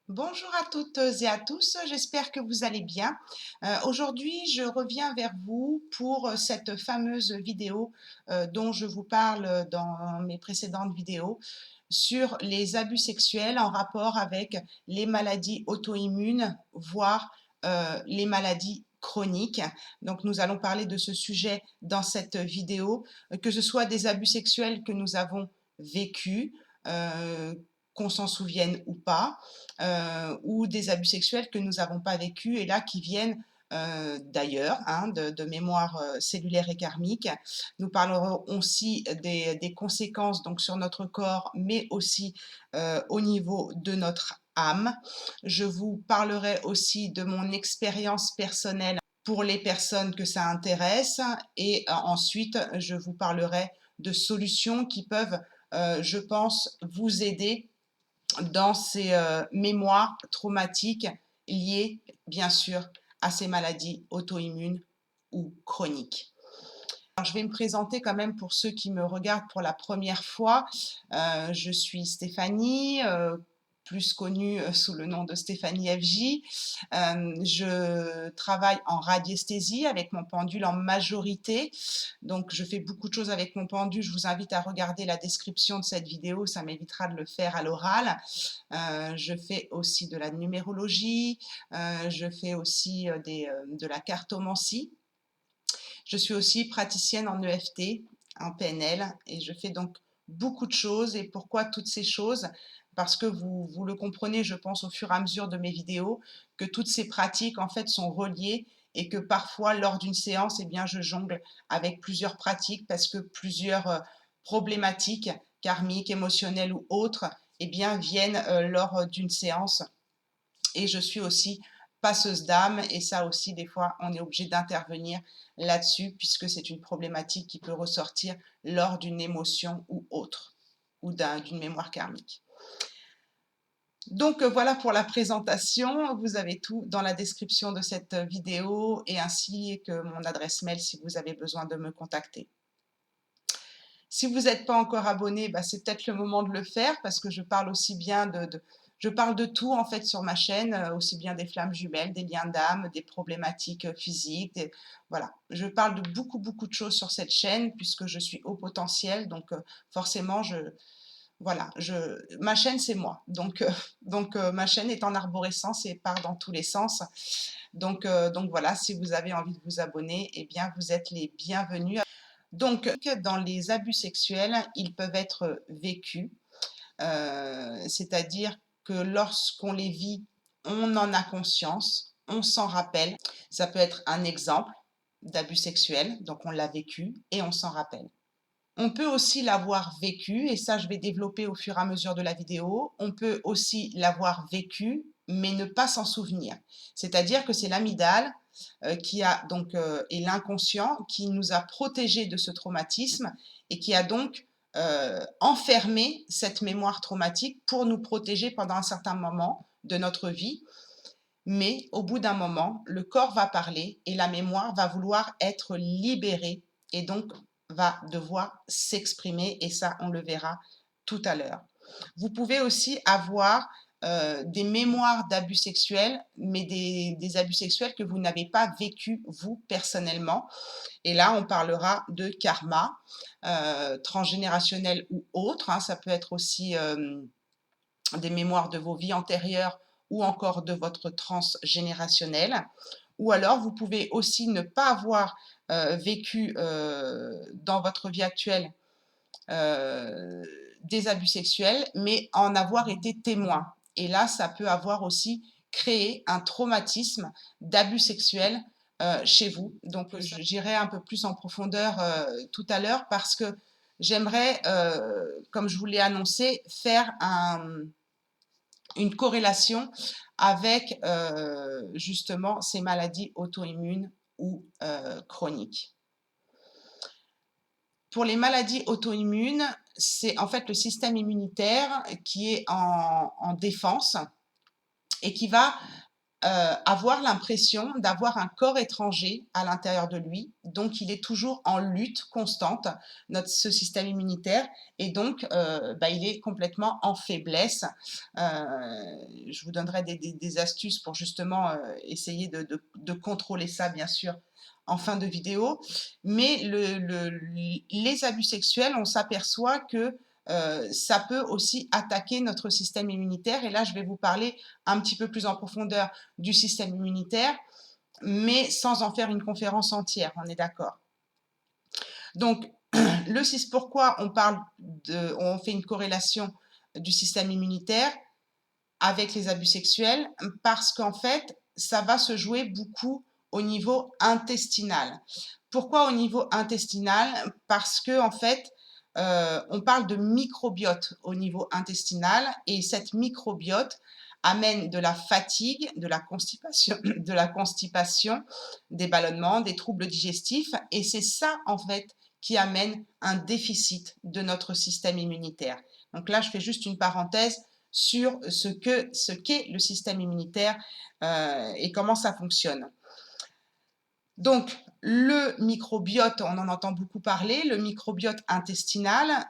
Bonjour à toutes et à tous, j'espère que vous allez bien. Aujourd'hui, je reviens vers vous pour cette fameuse vidéo dont je vous parle dans mes précédentes vidéos sur les abus sexuels en rapport avec les maladies auto-immunes, voire les maladies chroniques. Donc nous allons parler de ce sujet dans cette vidéo, que ce soit des abus sexuels que nous avons vécus, qu'on s'en souvienne ou pas, ou des abus sexuels que nous n'avons pas vécus et là qui viennent d'ailleurs, hein, de mémoire cellulaire et karmique. Nous parlerons aussi des conséquences donc sur notre corps, mais aussi au niveau de notre âme. Je vous parlerai aussi de mon expérience personnelle pour les personnes que ça intéresse et ensuite je vous parlerai de solutions qui peuvent, je pense, vous aider dans ces mémoires traumatiques liées, bien sûr, à ces maladies auto-immunes ou chroniques. Alors, je vais me présenter quand même pour ceux qui me regardent pour la première fois. Je suis Stéphanie, plus connue sous le nom de Stéphanie FJ. Je travaille en radiesthésie avec mon pendule en majorité. Donc, je fais beaucoup de choses avec mon pendule. Je vous invite à regarder la description de cette vidéo, ça m'évitera de le faire à l'oral. Je fais aussi de la numérologie, je fais aussi de la cartomancie. Je suis aussi praticienne en EFT, en PNL, et je fais donc beaucoup de choses. Et pourquoi toutes ces choses? Parce que vous le comprenez, je pense, au fur et à mesure de mes vidéos, que toutes ces pratiques, en fait, sont reliées et que parfois, lors d'une séance, eh bien, je jongle avec plusieurs pratiques parce que plusieurs problématiques karmiques, émotionnelles ou autres, eh bien, viennent lors d'une séance. Et je suis aussi passeuse d'âme et ça aussi, des fois, on est obligé d'intervenir là-dessus puisque c'est une problématique qui peut ressortir lors d'une émotion ou autre, ou d'une mémoire karmique. Donc voilà pour la présentation, vous avez tout dans la description de cette vidéo et ainsi que mon adresse mail si vous avez besoin de me contacter. Si vous n'êtes pas encore abonné, bah, c'est peut-être le moment de le faire parce que je parle aussi bien je parle de tout en fait sur ma chaîne, aussi bien des flammes jumelles, des liens d'âme, des problématiques physiques, voilà. Je parle de beaucoup, beaucoup de choses sur cette chaîne puisque je suis haut potentiel, donc forcément, voilà, ma chaîne c'est moi. Donc ma chaîne est en arborescence et part dans tous les sens. Donc voilà, si vous avez envie de vous abonner, eh bien vous êtes les bienvenus. Donc, dans les abus sexuels, ils peuvent être vécus, c'est-à-dire que lorsqu'on les vit, on en a conscience, on s'en rappelle. Ça peut être un exemple d'abus sexuel, donc on l'a vécu et on s'en rappelle. On peut aussi l'avoir vécu, et ça je vais développer au fur et à mesure de la vidéo, on peut aussi l'avoir vécu, mais ne pas s'en souvenir. C'est-à-dire que c'est l'amygdale qui a donc et l'inconscient qui nous a protégés de ce traumatisme et qui a donc enfermé cette mémoire traumatique pour nous protéger pendant un certain moment de notre vie. Mais au bout d'un moment, le corps va parler et la mémoire va vouloir être libérée et donc va devoir s'exprimer et ça, on le verra tout à l'heure. Vous pouvez aussi avoir des mémoires d'abus sexuels, mais des abus sexuels que vous n'avez pas vécu vous personnellement. Et là, on parlera de karma, transgénérationnel ou autre. Hein, ça peut être aussi des mémoires de vos vies antérieures ou encore de votre transgénérationnel. Ou alors, vous pouvez aussi ne pas avoir vécu dans votre vie actuelle des abus sexuels, mais en avoir été témoin. Et là, ça peut avoir aussi créé un traumatisme d'abus sexuels chez vous. Donc, j'irai un peu plus en profondeur tout à l'heure parce que j'aimerais, comme je vous l'ai annoncé, faire une corrélation avec justement ces maladies auto-immunes ou chroniques. Pour les maladies auto-immunes, c'est en fait le système immunitaire qui est en défense et qui va avoir l'impression d'avoir un corps étranger à l'intérieur de lui. Donc, il est toujours en lutte constante, ce système immunitaire, et donc, il est complètement en faiblesse. Je vous donnerai des astuces pour justement essayer de contrôler ça, bien sûr, en fin de vidéo. Mais les abus sexuels, on s'aperçoit que ça peut aussi attaquer notre système immunitaire. Et là, je vais vous parler un petit peu plus en profondeur du système immunitaire, mais sans en faire une conférence entière, on est d'accord. Donc, pourquoi on fait une corrélation du système immunitaire avec les abus sexuels? Parce qu'en fait, ça va se jouer beaucoup au niveau intestinal. Pourquoi au niveau intestinal? Parce que en fait, on parle de microbiote au niveau intestinal, et cette microbiote amène de la fatigue, de la constipation, des ballonnements, des troubles digestifs, et c'est ça en fait qui amène un déficit de notre système immunitaire. Donc là, je fais juste une parenthèse sur ce qu'est le système immunitaire et comment ça fonctionne. Donc, le microbiote, on en entend beaucoup parler, le microbiote intestinal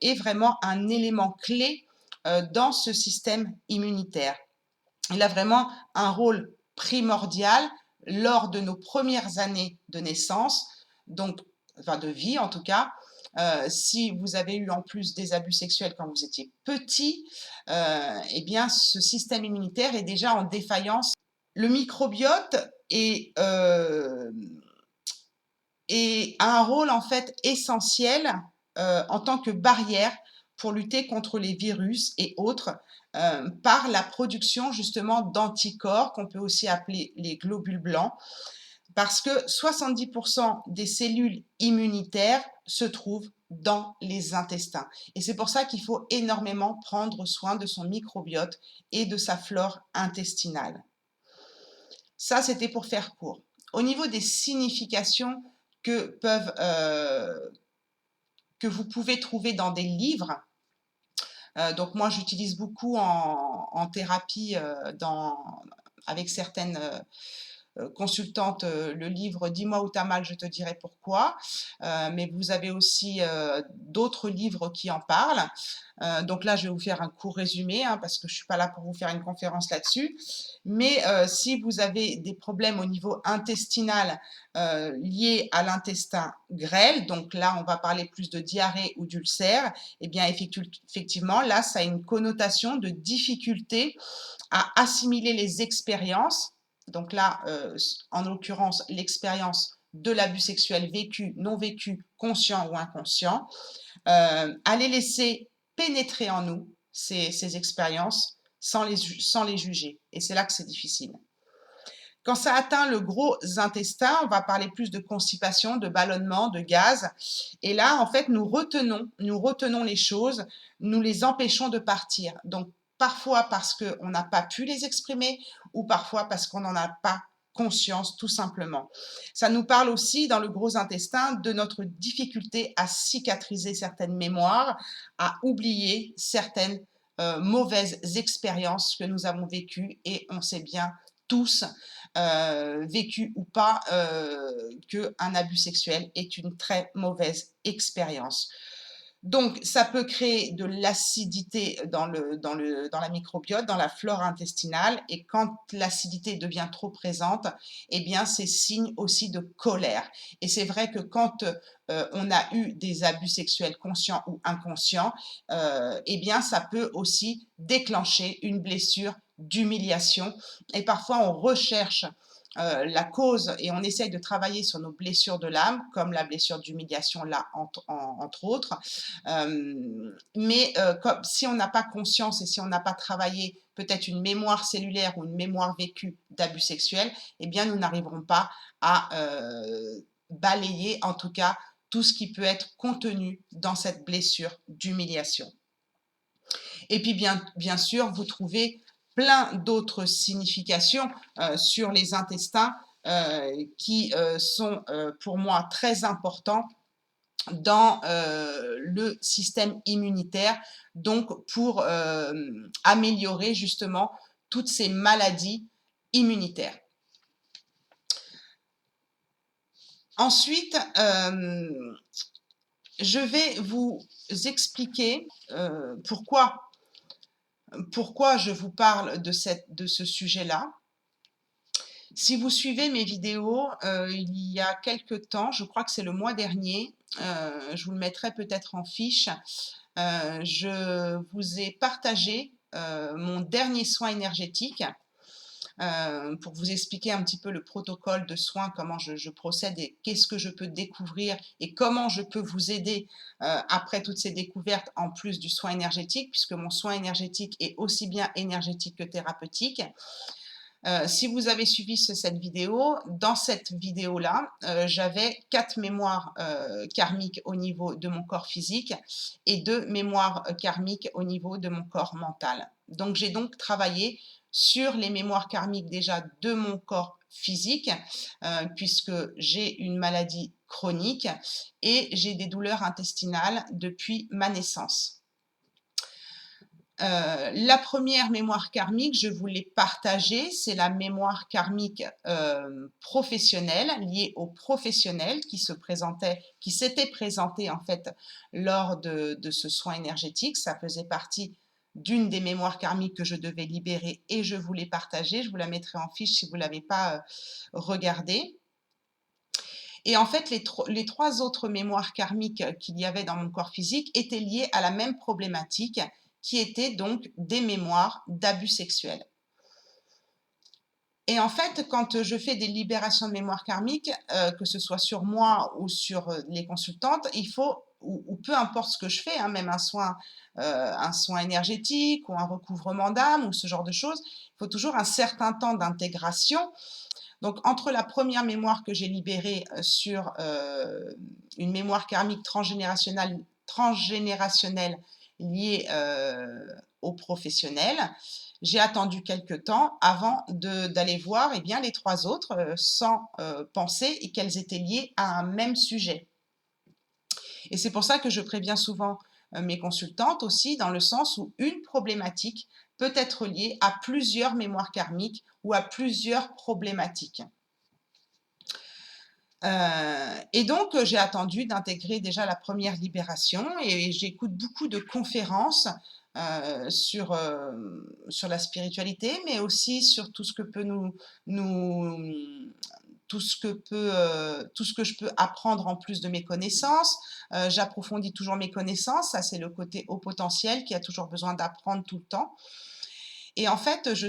est vraiment un élément clé dans ce système immunitaire. Il a vraiment un rôle primordial lors de nos premières années de naissance, donc, enfin de vie en tout cas. Si vous avez eu en plus des abus sexuels quand vous étiez petit, eh bien ce système immunitaire est déjà en défaillance. Le microbiote a un rôle en fait essentiel en tant que barrière pour lutter contre les virus et autres par la production justement d'anticorps qu'on peut aussi appeler les globules blancs, parce que 70% des cellules immunitaires se trouvent dans les intestins. Et c'est pour ça qu'il faut énormément prendre soin de son microbiote et de sa flore intestinale. Ça, c'était pour faire court. Au niveau des significations que vous pouvez trouver dans des livres, donc moi, j'utilise beaucoup en thérapie avec certaines consultantes le livre Dis-moi où t'as mal, je te dirai pourquoi. Mais vous avez aussi d'autres livres qui en parlent. Donc là, je vais vous faire un court résumé parce que je ne suis pas là pour vous faire une conférence là-dessus. Mais si vous avez des problèmes au niveau intestinal liés à l'intestin grêle, donc là, on va parler plus de diarrhée ou d'ulcère, eh bien, effectivement, là, ça a une connotation de difficulté à assimiler les expériences. Donc là, en l'occurrence, l'expérience de l'abus sexuel vécu, non vécu, conscient ou inconscient, à les laisser pénétrer en nous, ces expériences, sans les juger. Et c'est là que c'est difficile. Quand ça atteint le gros intestin, on va parler plus de constipation, de ballonnement, de gaz. Et là, en fait, nous retenons les choses, nous les empêchons de partir. Donc, parfois parce qu'on n'a pas pu les exprimer ou parfois parce qu'on n'en a pas conscience, tout simplement. Ça nous parle aussi, dans le gros intestin, de notre difficulté à cicatriser certaines mémoires, à oublier certaines mauvaises expériences que nous avons vécues, et on sait bien tous, vécu ou pas, qu'un abus sexuel est une très mauvaise expérience. Donc, ça peut créer de l'acidité dans la microbiote, dans la flore intestinale, et quand l'acidité devient trop présente, eh bien, c'est signe aussi de colère. Et c'est vrai que quand on a eu des abus sexuels conscients ou inconscients, eh bien, ça peut aussi déclencher une blessure d'humiliation. Et parfois, on recherche la cause et on essaye de travailler sur nos blessures de l'âme, comme la blessure d'humiliation là, entre autres. Mais si on n'a pas conscience et si on n'a pas travaillé peut-être une mémoire cellulaire ou une mémoire vécue d'abus sexuels, eh bien, nous n'arriverons pas à balayer, en tout cas, tout ce qui peut être contenu dans cette blessure d'humiliation. Et puis, bien sûr, vous trouvez plein d'autres significations sur les intestins qui sont pour moi très importants dans le système immunitaire, donc pour améliorer justement toutes ces maladies immunitaire. Ensuite, je vais vous expliquer pourquoi je vous parle de ce sujet-là. Si vous suivez mes vidéos, il y a quelque temps, je crois que c'est le mois dernier, je vous le mettrai peut-être en fiche, je vous ai partagé mon dernier soin énergétique pour vous expliquer un petit peu le protocole de soins, comment je procède et qu'est-ce que je peux découvrir et comment je peux vous aider après toutes ces découvertes en plus du soin énergétique, puisque mon soin énergétique est aussi bien énergétique que thérapeutique. Si vous avez suivi cette vidéo, dans cette vidéo-là, j'avais 4 mémoires karmiques au niveau de mon corps physique et 2 mémoires karmiques au niveau de mon corps mental. Donc j'ai donc travaillé sur les mémoires karmiques déjà de mon corps physique, puisque j'ai une maladie chronique et j'ai des douleurs intestinales depuis ma naissance. La première mémoire karmique, je vous l'ai partagée, c'est la mémoire karmique professionnelle, liée au professionnel qui s'était présenté en fait lors de ce soin énergétique. Ça faisait partie d'une des mémoires karmiques que je devais libérer et je vous l'ai partagée. Je vous la mettrai en fiche si vous ne l'avez pas regardée. Et en fait, les 3 autres mémoires karmiques qu'il y avait dans mon corps physique étaient liées à la même problématique, qui étaient donc des mémoires d'abus sexuels. Et en fait, quand je fais des libérations de mémoires karmiques, que ce soit sur moi ou sur les consultantes, il faut, ou peu importe ce que je fais, hein, même un soin énergétique ou un recouvrement d'âme ou ce genre de choses, il faut toujours un certain temps d'intégration. Donc, entre la première mémoire que j'ai libérée sur une mémoire karmique transgénérationnelle liée aux professionnels, j'ai attendu quelques temps avant d'aller voir eh bien, les 3 autres sans penser qu'elles étaient liées à un même sujet. Et c'est pour ça que je préviens souvent mes consultantes aussi, dans le sens où une problématique peut être liée à plusieurs mémoires karmiques ou à plusieurs problématiques. Et donc, j'ai attendu d'intégrer déjà la première libération et j'écoute beaucoup de conférences sur la spiritualité, mais aussi sur tout ce que peut tout ce que je peux apprendre en plus de mes connaissances. J'approfondis toujours mes connaissances, ça c'est le côté haut potentiel qui a toujours besoin d'apprendre tout le temps. Et en fait, je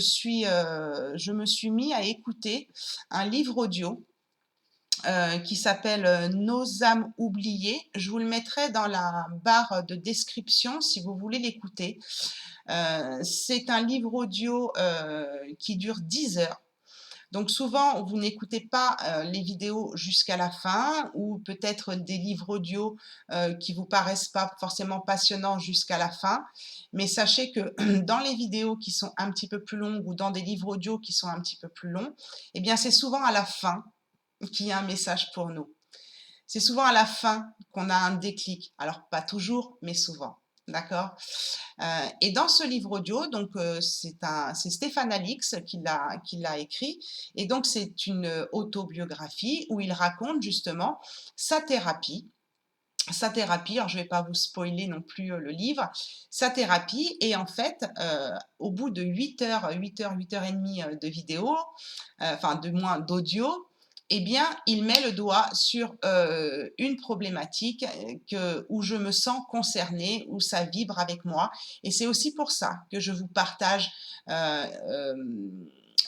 me suis mis à écouter un livre audio qui s'appelle Nos âmes oubliées. Je vous le mettrai dans la barre de description si vous voulez l'écouter. C'est un livre audio qui dure 10 heures. Donc souvent, vous n'écoutez pas les vidéos jusqu'à la fin ou peut-être des livres audio qui vous paraissent pas forcément passionnants jusqu'à la fin. Mais sachez que dans les vidéos qui sont un petit peu plus longues ou dans des livres audio qui sont un petit peu plus longs, eh bien c'est souvent à la fin qu'il y a un message pour nous. C'est souvent à la fin qu'on a un déclic. Alors, pas toujours, mais souvent. D'accord. Et dans ce livre audio, donc c'est Stéphane Alix qui l'a écrit, et donc c'est une autobiographie où il raconte justement sa thérapie. Alors je ne vais pas vous spoiler non plus le livre, sa thérapie, et en fait, au bout de 8 heures et demie de vidéo, enfin de moins d'audio, eh bien, il met le doigt sur une problématique où je me sens concernée, où ça vibre avec moi. Et c'est aussi pour ça que je vous partage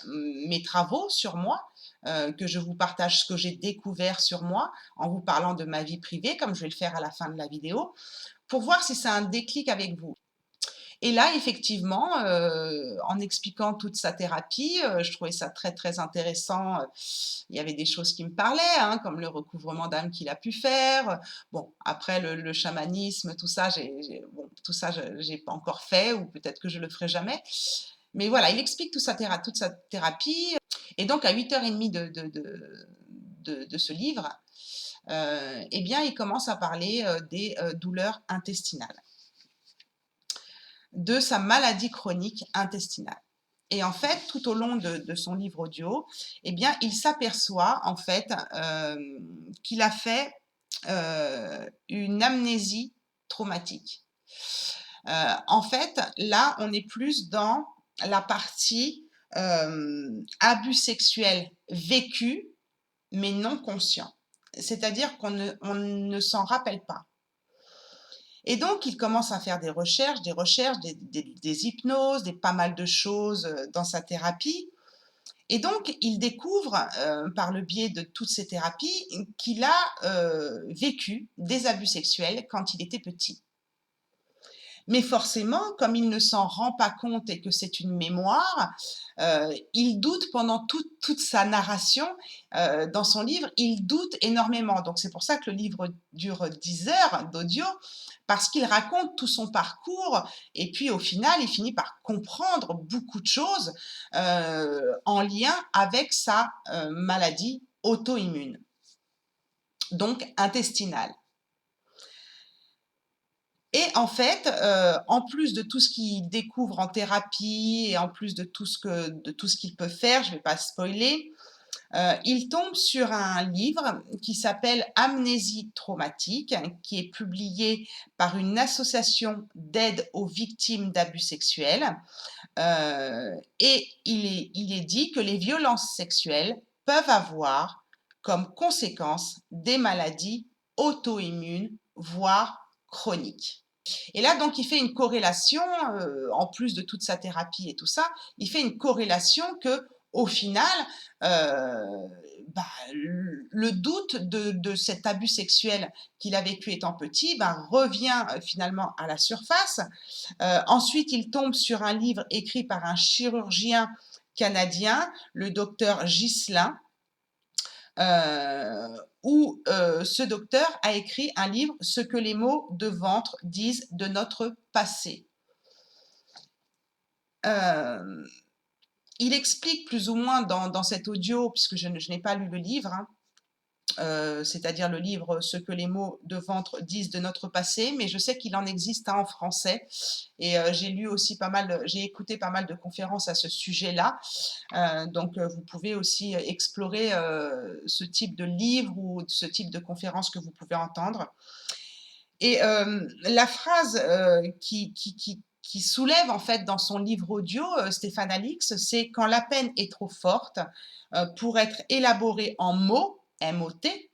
mes travaux sur moi, que je vous partage ce que j'ai découvert sur moi, en vous parlant de ma vie privée, comme je vais le faire à la fin de la vidéo, pour voir si c'est un déclic avec vous. Et là, effectivement, en expliquant toute sa thérapie, je trouvais ça très, très intéressant. Il y avait des choses qui me parlaient, hein, comme le recouvrement d'âme qu'il a pu faire. Bon, après le chamanisme, tout ça, tout ça, j'ai pas encore fait, ou peut-être que je le ferai jamais. Mais voilà, il explique toute sa thérapie. Et donc, à 8h30 de ce livre, eh bien, il commence à parler des douleurs intestinales, de sa maladie chronique intestinale. Et en fait, tout au long de son livre audio, eh bien, il s'aperçoit en fait qu'il a fait une amnésie traumatique. En fait, là, on est plus dans la partie abus sexuel vécu, mais non conscient. C'est-à-dire on ne s'en rappelle pas. Et donc, il commence à faire des recherches, des hypnoses, pas mal de choses dans sa thérapie. Et donc, il découvre, par le biais de toutes ces thérapies, qu'il a vécu des abus sexuels quand il était petit. Mais forcément, comme il ne s'en rend pas compte et que c'est une mémoire, il doute pendant toute sa narration dans son livre, il doute énormément. Donc c'est pour ça que le livre dure 10 heures d'audio, parce qu'il raconte tout son parcours et puis au final, il finit par comprendre beaucoup de choses en lien avec sa maladie auto-immune, donc intestinale. Et en fait, en plus de tout ce qu'il découvre en thérapie et en plus de tout ce qu'il peut faire, je ne vais pas spoiler, il tombe sur un livre qui s'appelle Amnésie traumatique, qui est publié par une association d'aide aux victimes d'abus sexuels. Et il est dit que les violences sexuelles peuvent avoir comme conséquence des maladies auto-immunes, voire chroniques. Et là, donc, il fait une corrélation, en plus de toute sa thérapie et tout ça, il fait une corrélation que, au final, bah, le doute de cet abus sexuel qu'il a vécu étant petit revient finalement à la surface. Ensuite, il tombe sur un livre écrit par un chirurgien canadien, le docteur Ghislain, où ce docteur a écrit un livre « Ce que les mots de ventre disent de notre passé ». Il explique plus ou moins dans cet audio, puisque je n'ai pas lu le livre, c'est-à-dire le livre « Ce que les mots de ventre disent de notre passé », mais je sais qu'il en existe un en français et j'ai lu aussi j'ai écouté pas mal de conférences à ce sujet-là, donc vous pouvez aussi explorer ce type de livre ou ce type de conférences que vous pouvez entendre. Et la phrase qui soulève en fait dans son livre audio, Stéphane Alix, c'est « Quand la peine est trop forte pour être élaborée en mots, M-O-T,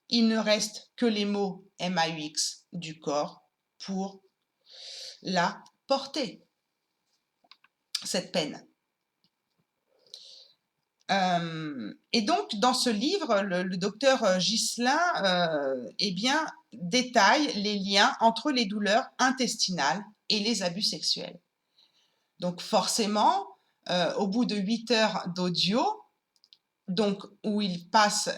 il ne reste que les mots M-A-U-X du corps pour la porter, cette peine. » Et donc, dans ce livre, le docteur Ghislain eh bien, détaille les liens entre les douleurs intestinales et les abus sexuels. Donc, forcément, au bout de 8 heures d'audio, donc où il passe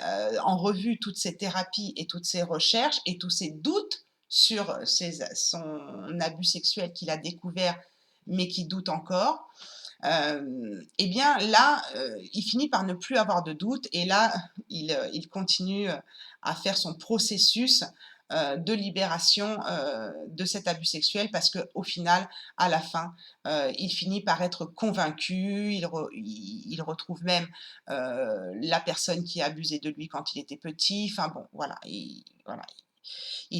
en revue toutes ces thérapies et toutes ces recherches et tous ses doutes sur son abus sexuel qu'il a découvert mais qui doute encore, eh bien là, il finit par ne plus avoir de doute et là, il continue à faire son processus de libération de cet abus sexuel parce qu'au final, à la fin, il finit par être convaincu, il retrouve même la personne qui a abusé de lui quand il était petit, enfin bon, voilà, il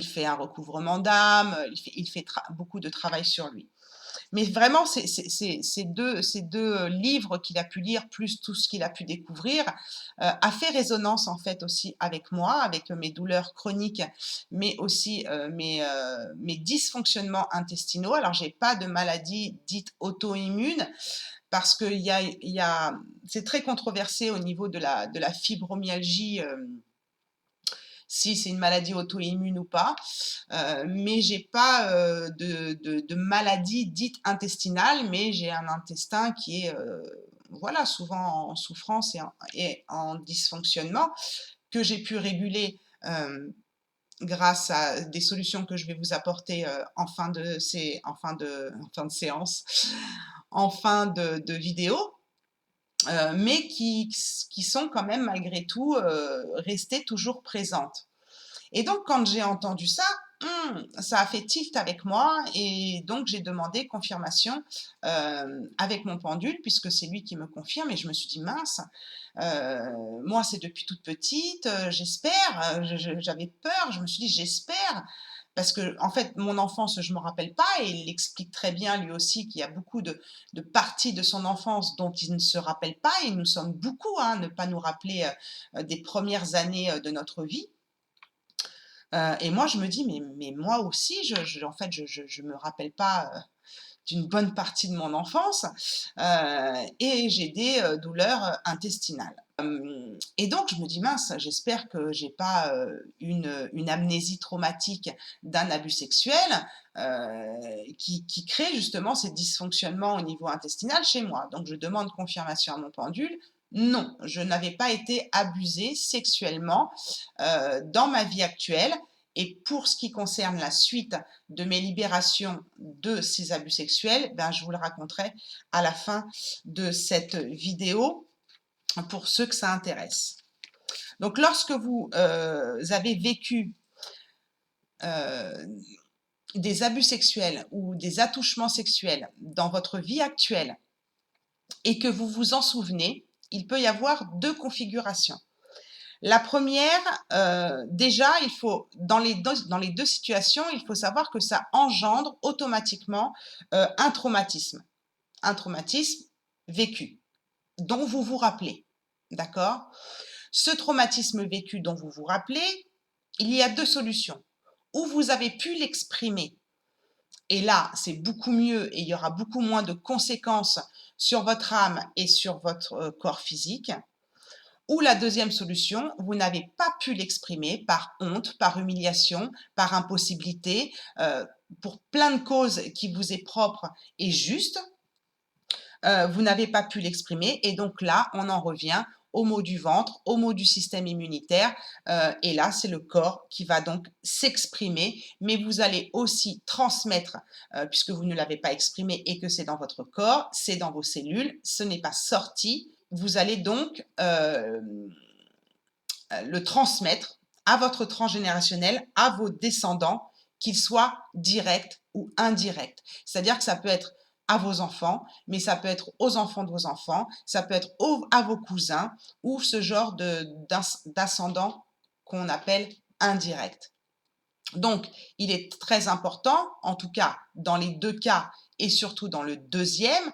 fait un recouvrement d'âme, il fait beaucoup de travail sur lui. Mais vraiment, ces deux livres qu'il a pu lire, plus tout ce qu'il a pu découvrir, a fait résonance en fait aussi avec moi, avec mes douleurs chroniques, mais aussi mes dysfonctionnements intestinaux. Alors, j'ai pas de maladie dite auto-immune, parce que c'est très controversé au niveau de la fibromyalgie, si c'est une maladie auto-immune ou pas, mais j'ai pas de maladie dite intestinale, mais j'ai un intestin qui est voilà, souvent en souffrance et en dysfonctionnement, que j'ai pu réguler grâce à des solutions que je vais vous apporter en fin de séance, en fin de vidéo. Mais qui sont quand même malgré tout restées toujours présentes. Et donc quand j'ai entendu ça, ça a fait tilt avec moi et donc j'ai demandé confirmation avec mon pendule puisque c'est lui qui me confirme et je me suis dit: «Mince, moi c'est depuis toute petite, j'espère», j'avais peur, je me suis dit: «J'espère». Parce que en fait, mon enfance, je ne me rappelle pas et il explique très bien lui aussi qu'il y a beaucoup de parties de son enfance dont il ne se rappelle pas et nous sommes beaucoup, hein, à ne pas nous rappeler, des premières années, de notre vie. Et moi je me dis: «Mais moi aussi en fait je me rappelle pas, d'une bonne partie de mon enfance, et j'ai des, douleurs, intestinales». Et donc je me dis: «Mince, j'espère que j'ai pas, une amnésie traumatique d'un abus sexuel, qui crée justement ces dysfonctionnements au niveau intestinal chez moi». Donc je demande confirmation à mon pendule. Non, je n'avais pas été abusée sexuellement, dans ma vie actuelle et pour ce qui concerne la suite de mes libérations de ces abus sexuels, ben, je vous le raconterai à la fin de cette vidéo pour ceux que ça intéresse. Donc, lorsque vous avez vécu des abus sexuels ou des attouchements sexuels dans votre vie actuelle et que vous vous en souvenez, il peut y avoir deux configurations. La première, déjà, il faut dans les 2 situations, il faut savoir que ça engendre automatiquement, un traumatisme vécu, dont vous vous rappelez, d'accord? Ce traumatisme vécu dont vous vous rappelez, il y a 2 solutions. Ou vous avez pu l'exprimer et là, c'est beaucoup mieux et il y aura beaucoup moins de conséquences sur votre âme et sur votre, corps physique. Ou la deuxième solution, vous n'avez pas pu l'exprimer par honte, par humiliation, par impossibilité, pour plein de causes qui vous est propre et juste, vous n'avez pas pu l'exprimer et donc là, on en revient aux maux du ventre, aux maux du système immunitaire, et là, c'est le corps qui va donc s'exprimer, mais vous allez aussi transmettre, puisque vous ne l'avez pas exprimé et que c'est dans votre corps, c'est dans vos cellules, ce n'est pas sorti. Vous allez donc, le transmettre à votre transgénérationnel, à vos descendants, qu'ils soient directs ou indirects. C'est-à-dire que ça peut être à vos enfants, mais ça peut être aux enfants de vos enfants, ça peut être à vos cousins, ou ce genre d'ascendant qu'on appelle indirect. Donc, il est très important, en tout cas dans les 2 cas et surtout dans le deuxième,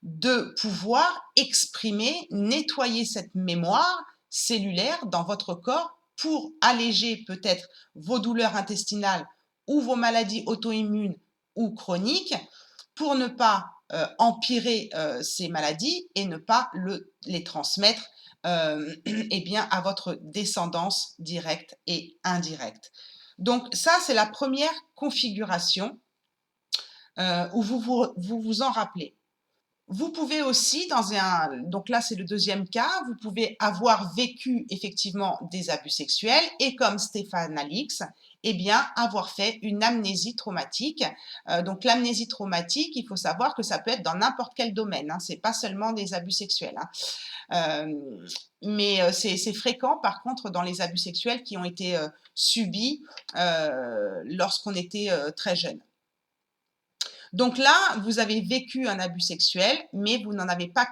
de pouvoir exprimer, nettoyer cette mémoire cellulaire dans votre corps pour alléger peut-être vos douleurs intestinales ou vos maladies auto-immunes ou chroniques, pour ne pas empirer ces maladies et ne pas les transmettre eh bien, à votre descendance directe et indirecte. Donc ça, c'est la première configuration où vous en rappelez. Vous pouvez aussi, donc là c'est le deuxième cas, vous pouvez avoir vécu effectivement des abus sexuels et comme Stéphane Alix, eh bien avoir fait une amnésie traumatique. Donc l'amnésie traumatique, il faut savoir que ça peut être dans n'importe quel domaine, hein, c'est pas seulement des abus sexuels, hein. Mais c'est fréquent par contre dans les abus sexuels qui ont été subis lorsqu'on était très jeune. Donc là, vous avez vécu un abus sexuel, mais vous n'en avez pas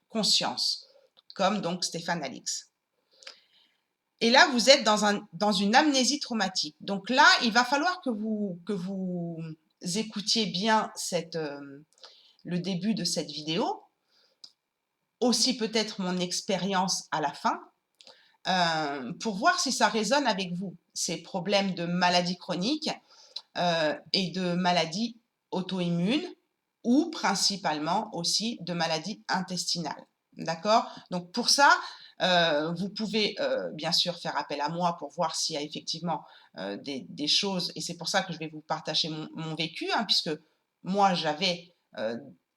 conscience, comme donc Stéphane Alix. Et là, vous êtes dans une amnésie traumatique. Donc là, il va falloir que vous écoutiez bien le début de cette vidéo, aussi peut-être mon expérience à la fin, pour voir si ça résonne avec vous, ces problèmes de maladies chroniques et de maladies auto-immunes ou principalement aussi de maladies intestinales. D'accord? Donc pour ça, vous pouvez bien sûr faire appel à moi pour voir s'il y a effectivement des choses, et c'est pour ça que je vais vous partager mon vécu, hein, puisque moi j'avais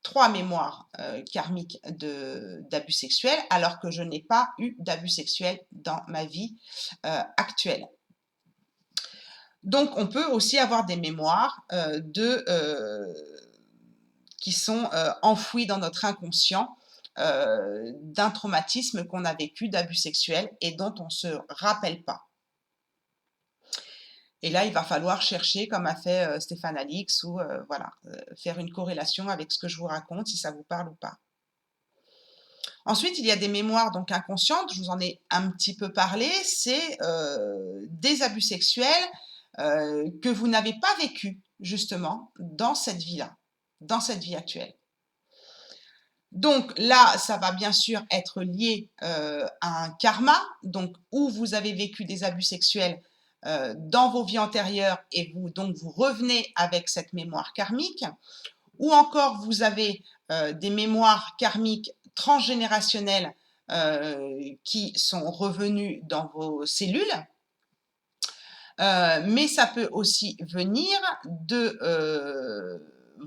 3 mémoires karmiques d'abus sexuels, alors que je n'ai pas eu d'abus sexuels dans ma vie actuelle. Donc, on peut aussi avoir des mémoires qui sont enfouies dans notre inconscient d'un traumatisme qu'on a vécu d'abus sexuels et dont on ne se rappelle pas. Et là, il va falloir chercher, comme a fait Stéphane Alix, ou voilà, faire une corrélation avec ce que je vous raconte, si ça vous parle ou pas. Ensuite, il y a des mémoires donc inconscientes, je vous en ai un petit peu parlé, c'est des abus sexuels que vous n'avez pas vécu justement dans cette vie-là, dans cette vie actuelle. Donc là, ça va bien sûr être lié à un karma, donc où vous avez vécu des abus sexuels dans vos vies antérieures et donc vous revenez avec cette mémoire karmique, ou encore vous avez des mémoires karmiques transgénérationnelles qui sont revenues dans vos cellules, mais ça peut aussi venir de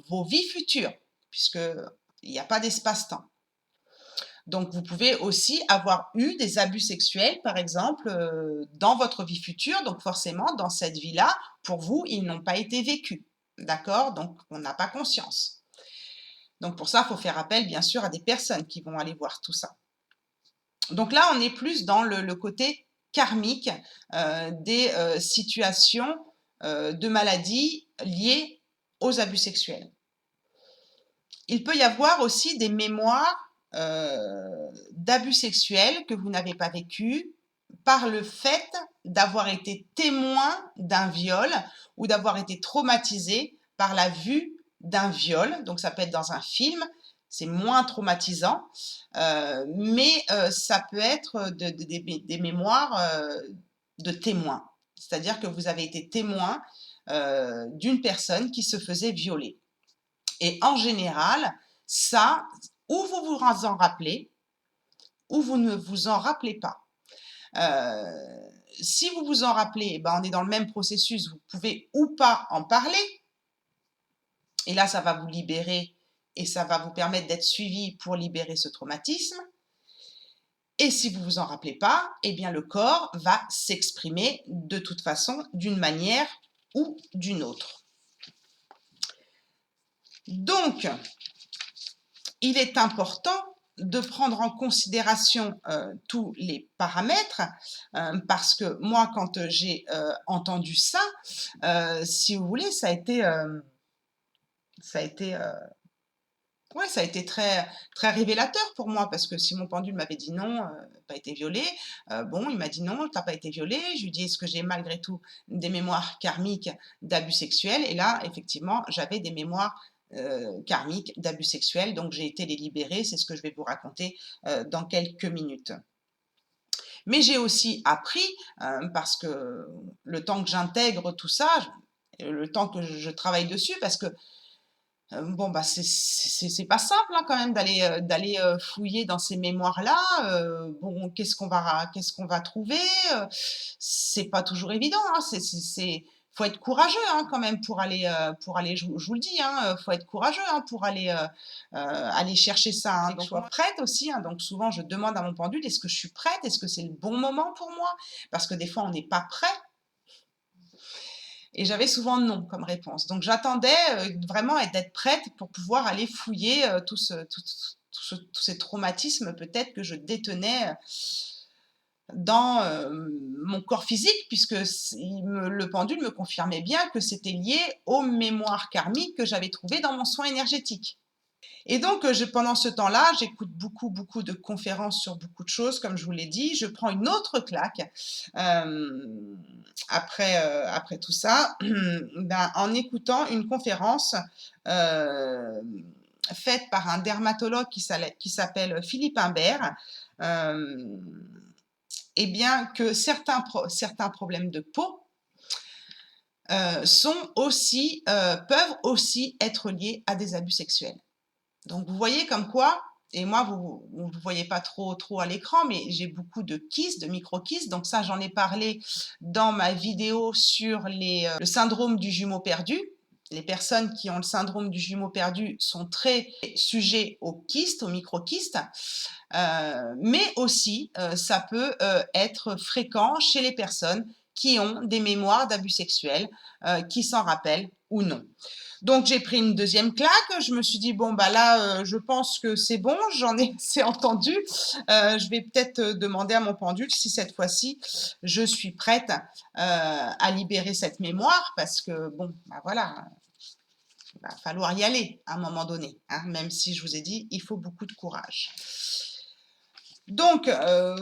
vos vies futures, puisqu'il n'y a pas d'espace-temps. Donc, vous pouvez aussi avoir eu des abus sexuels, par exemple, dans votre vie future. Donc, forcément, dans cette vie-là, pour vous, ils n'ont pas été vécus. D'accord? Donc, on n'a pas conscience. Donc, pour ça, il faut faire appel, bien sûr, à des personnes qui vont aller voir tout ça. Donc là, on est plus dans le côté karmique des situations de maladie liées aux abus sexuels. Il peut y avoir aussi des mémoires d'abus sexuels que vous n'avez pas vécu par le fait d'avoir été témoin d'un viol ou d'avoir été traumatisé par la vue d'un viol. Donc ça peut être dans un film, c'est moins traumatisant, mais ça peut être des mémoires de témoins. C'est-à-dire que vous avez été témoin d'une personne qui se faisait violer. Et en général, ça, ou vous vous en rappelez, ou vous ne vous en rappelez pas. Si vous vous en rappelez, eh ben on est dans le même processus, vous pouvez ou pas en parler, et là, ça va vous libérer et ça va vous permettre d'être suivi pour libérer ce traumatisme. Et si vous vous en rappelez pas, eh bien le corps va s'exprimer de toute façon, d'une manière ou d'une autre. Donc, il est important de prendre en considération tous les paramètres parce que moi, quand j'ai entendu ça, si vous voulez, ça a été très, très révélateur pour moi parce que si mon pendule m'avait dit non, pas été violée, bon, il m'a dit non, t'as pas été violée. Je lui dis est-ce que j'ai malgré tout des mémoires karmiques d'abus sexuels? Et là, effectivement, j'avais des mémoires karmiques d'abus sexuels, donc j'ai été les libérer. C'est ce que je vais vous raconter dans quelques minutes. Mais j'ai aussi appris, parce que le temps que j'intègre tout ça, le temps que je travaille dessus, parce que bon, bah, c'est pas simple hein, quand même d'aller fouiller dans ces mémoires-là. Bon, qu'est-ce qu'on va trouver? C'est pas toujours évident. Hein, faut être courageux hein, quand même pour aller. Je vous le dis, hein, faut être courageux hein, pour aller chercher ça. Hein, donc, sois prête aussi. Hein, donc souvent, je demande à mon pendule, est-ce que je suis prête? Est-ce que c'est le bon moment pour moi? Parce que des fois, on n'est pas prêt. Et j'avais souvent non comme réponse. Donc j'attendais vraiment d'être prête pour pouvoir aller fouiller tous ces traumatismes peut-être que je détenais dans mon corps physique, puisque le pendule me confirmait bien que c'était lié aux mémoires karmiques que j'avais trouvées dans mon soin énergétique. Et donc, pendant ce temps-là, j'écoute beaucoup, beaucoup de conférences sur beaucoup de choses, comme je vous l'ai dit. Je prends une autre claque après tout ça, en écoutant une conférence faite par un dermatologue qui s'appelle Philippe Imbert, et bien que certains problèmes de peau peuvent aussi être liés à des abus sexuels. Donc, vous voyez comme quoi, et moi, vous ne voyez pas trop à l'écran, mais j'ai beaucoup de kystes, de micro-kystes. Donc ça, j'en ai parlé dans ma vidéo sur le syndrome du jumeau perdu. Les personnes qui ont le syndrome du jumeau perdu sont très sujets aux kystes, aux micro-kystes. Mais aussi, ça peut être fréquent chez les personnes qui ont des mémoires d'abus sexuels, qui s'en rappellent ou non. Donc j'ai pris une deuxième claque, je me suis dit bon bah là je pense que c'est bon, j'en ai assez entendu, je vais peut-être demander à mon pendule si cette fois-ci je suis prête à libérer cette mémoire parce que bon bah voilà, il va falloir y aller à un moment donné, hein, même si je vous ai dit il faut beaucoup de courage. Donc,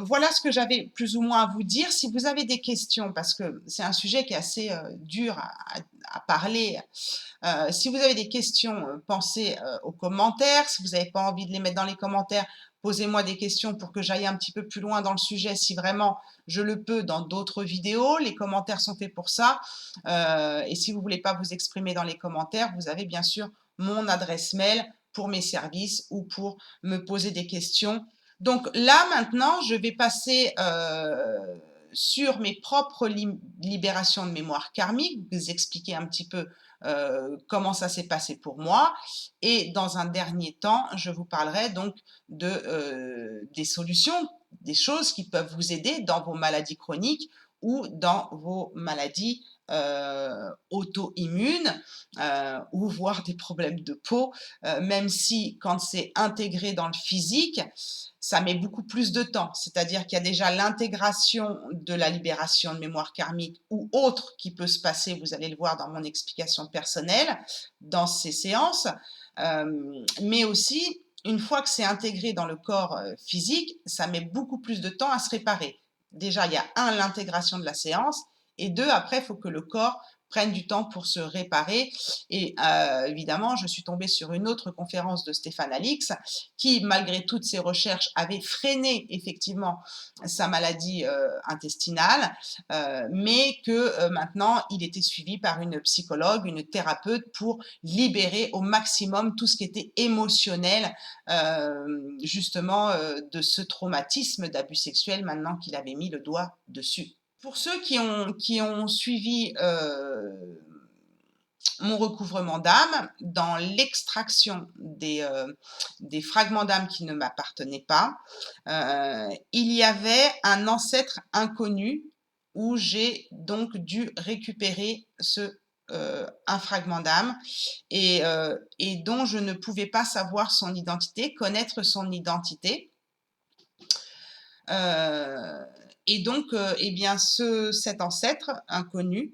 voilà ce que j'avais plus ou moins à vous dire. Si vous avez des questions, parce que c'est un sujet qui est assez dur à parler, si vous avez des questions, pensez aux commentaires. Si vous n'avez pas envie de les mettre dans les commentaires, posez-moi des questions pour que j'aille un petit peu plus loin dans le sujet, si vraiment je le peux, dans d'autres vidéos. Les commentaires sont faits pour ça. Et si vous ne voulez pas vous exprimer dans les commentaires, vous avez bien sûr mon adresse mail pour mes services ou pour me poser des questions. Donc là, maintenant, je vais passer sur mes propres libérations de mémoire karmique, vous expliquer un petit peu comment ça s'est passé pour moi. Et dans un dernier temps, je vous parlerai donc des solutions, des choses qui peuvent vous aider dans vos maladies chroniques ou dans vos maladies auto-immunes ou voire des problèmes de peau, même si quand c'est intégré dans le physique, ça met beaucoup plus de temps. C'est-à-dire qu'il y a déjà l'intégration de la libération de mémoire karmique ou autre qui peut se passer, vous allez le voir dans mon explication personnelle, dans ces séances, mais aussi, une fois que c'est intégré dans le corps physique, ça met beaucoup plus de temps à se réparer. Déjà, il y a l'intégration de la séance, et deux, après, il faut que le corps prenne du temps pour se réparer. Et évidemment, je suis tombée sur une autre conférence de Stéphane Alix qui, malgré toutes ses recherches, avait freiné effectivement sa maladie intestinale, mais que maintenant, il était suivi par une psychologue, une thérapeute pour libérer au maximum tout ce qui était émotionnel, justement, de ce traumatisme d'abus sexuel, maintenant qu'il avait mis le doigt dessus. Pour ceux qui ont suivi mon recouvrement d'âme, dans l'extraction des fragments d'âme qui ne m'appartenaient pas, il y avait un ancêtre inconnu où j'ai donc dû récupérer un fragment d'âme et dont je ne pouvais pas savoir son identité, connaître son identité. Et donc, eh bien, cet ancêtre inconnu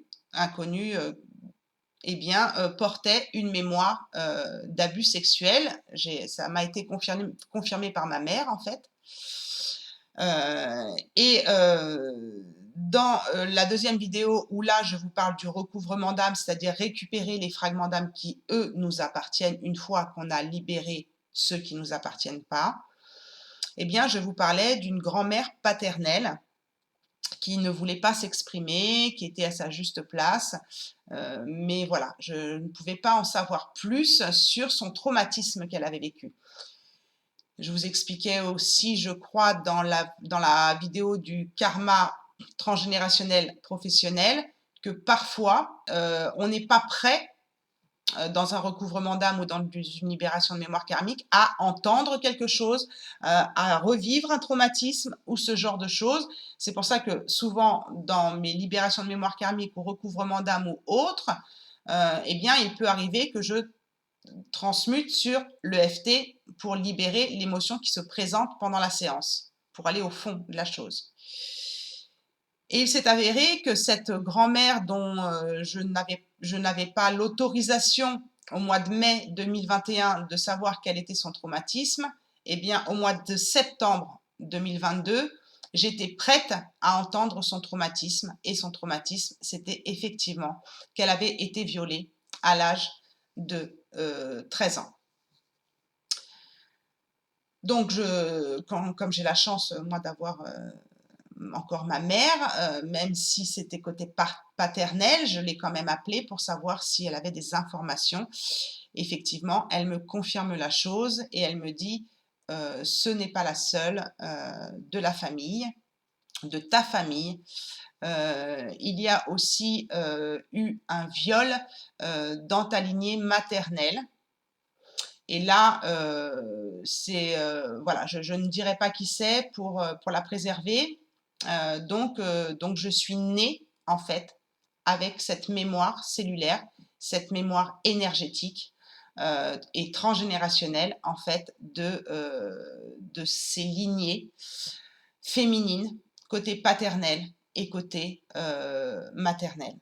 eh bien, portait une mémoire d'abus sexuels. Ça m'a été confirmé par ma mère, en fait. Dans la deuxième vidéo, où là, je vous parle du recouvrement d'âme, c'est-à-dire récupérer les fragments d'âme qui, eux, nous appartiennent une fois qu'on a libéré ceux qui ne nous appartiennent pas, eh bien, je vous parlais d'une grand-mère paternelle qui ne voulait pas s'exprimer, qui était à sa juste place. Mais voilà, je ne pouvais pas en savoir plus sur son traumatisme qu'elle avait vécu. Je vous expliquais aussi, je crois, dans la vidéo du karma transgénérationnel professionnel, que parfois, on n'est pas prêt dans un recouvrement d'âme ou dans une libération de mémoire karmique, à entendre quelque chose, à revivre un traumatisme ou ce genre de choses. C'est pour ça que souvent, dans mes libérations de mémoire karmique ou recouvrement d'âme ou autres, eh bien, il peut arriver que je transmute sur l'EFT pour libérer l'émotion qui se présente pendant la séance, pour aller au fond de la chose. Et il s'est avéré que cette grand-mère dont je n'avais pas l'autorisation au mois de mai 2021 de savoir quel était son traumatisme, eh bien, au mois de septembre 2022, j'étais prête à entendre son traumatisme. Et son traumatisme, c'était effectivement qu'elle avait été violée à l'âge de 13 ans. Donc, comme j'ai la chance, moi, d'avoir encore ma mère, même si c'était côté paternel, je l'ai quand même appelée pour savoir si elle avait des informations. Effectivement, elle me confirme la chose et elle me dit ce n'est pas la seule de la famille, de ta famille. Il y a aussi eu un viol dans ta lignée maternelle. Et là, voilà, je ne dirai pas qui c'est pour la préserver. Donc, je suis née, en fait, avec cette mémoire cellulaire, cette mémoire énergétique et transgénérationnelle en fait de ces lignées féminines, côté paternel et côté maternel.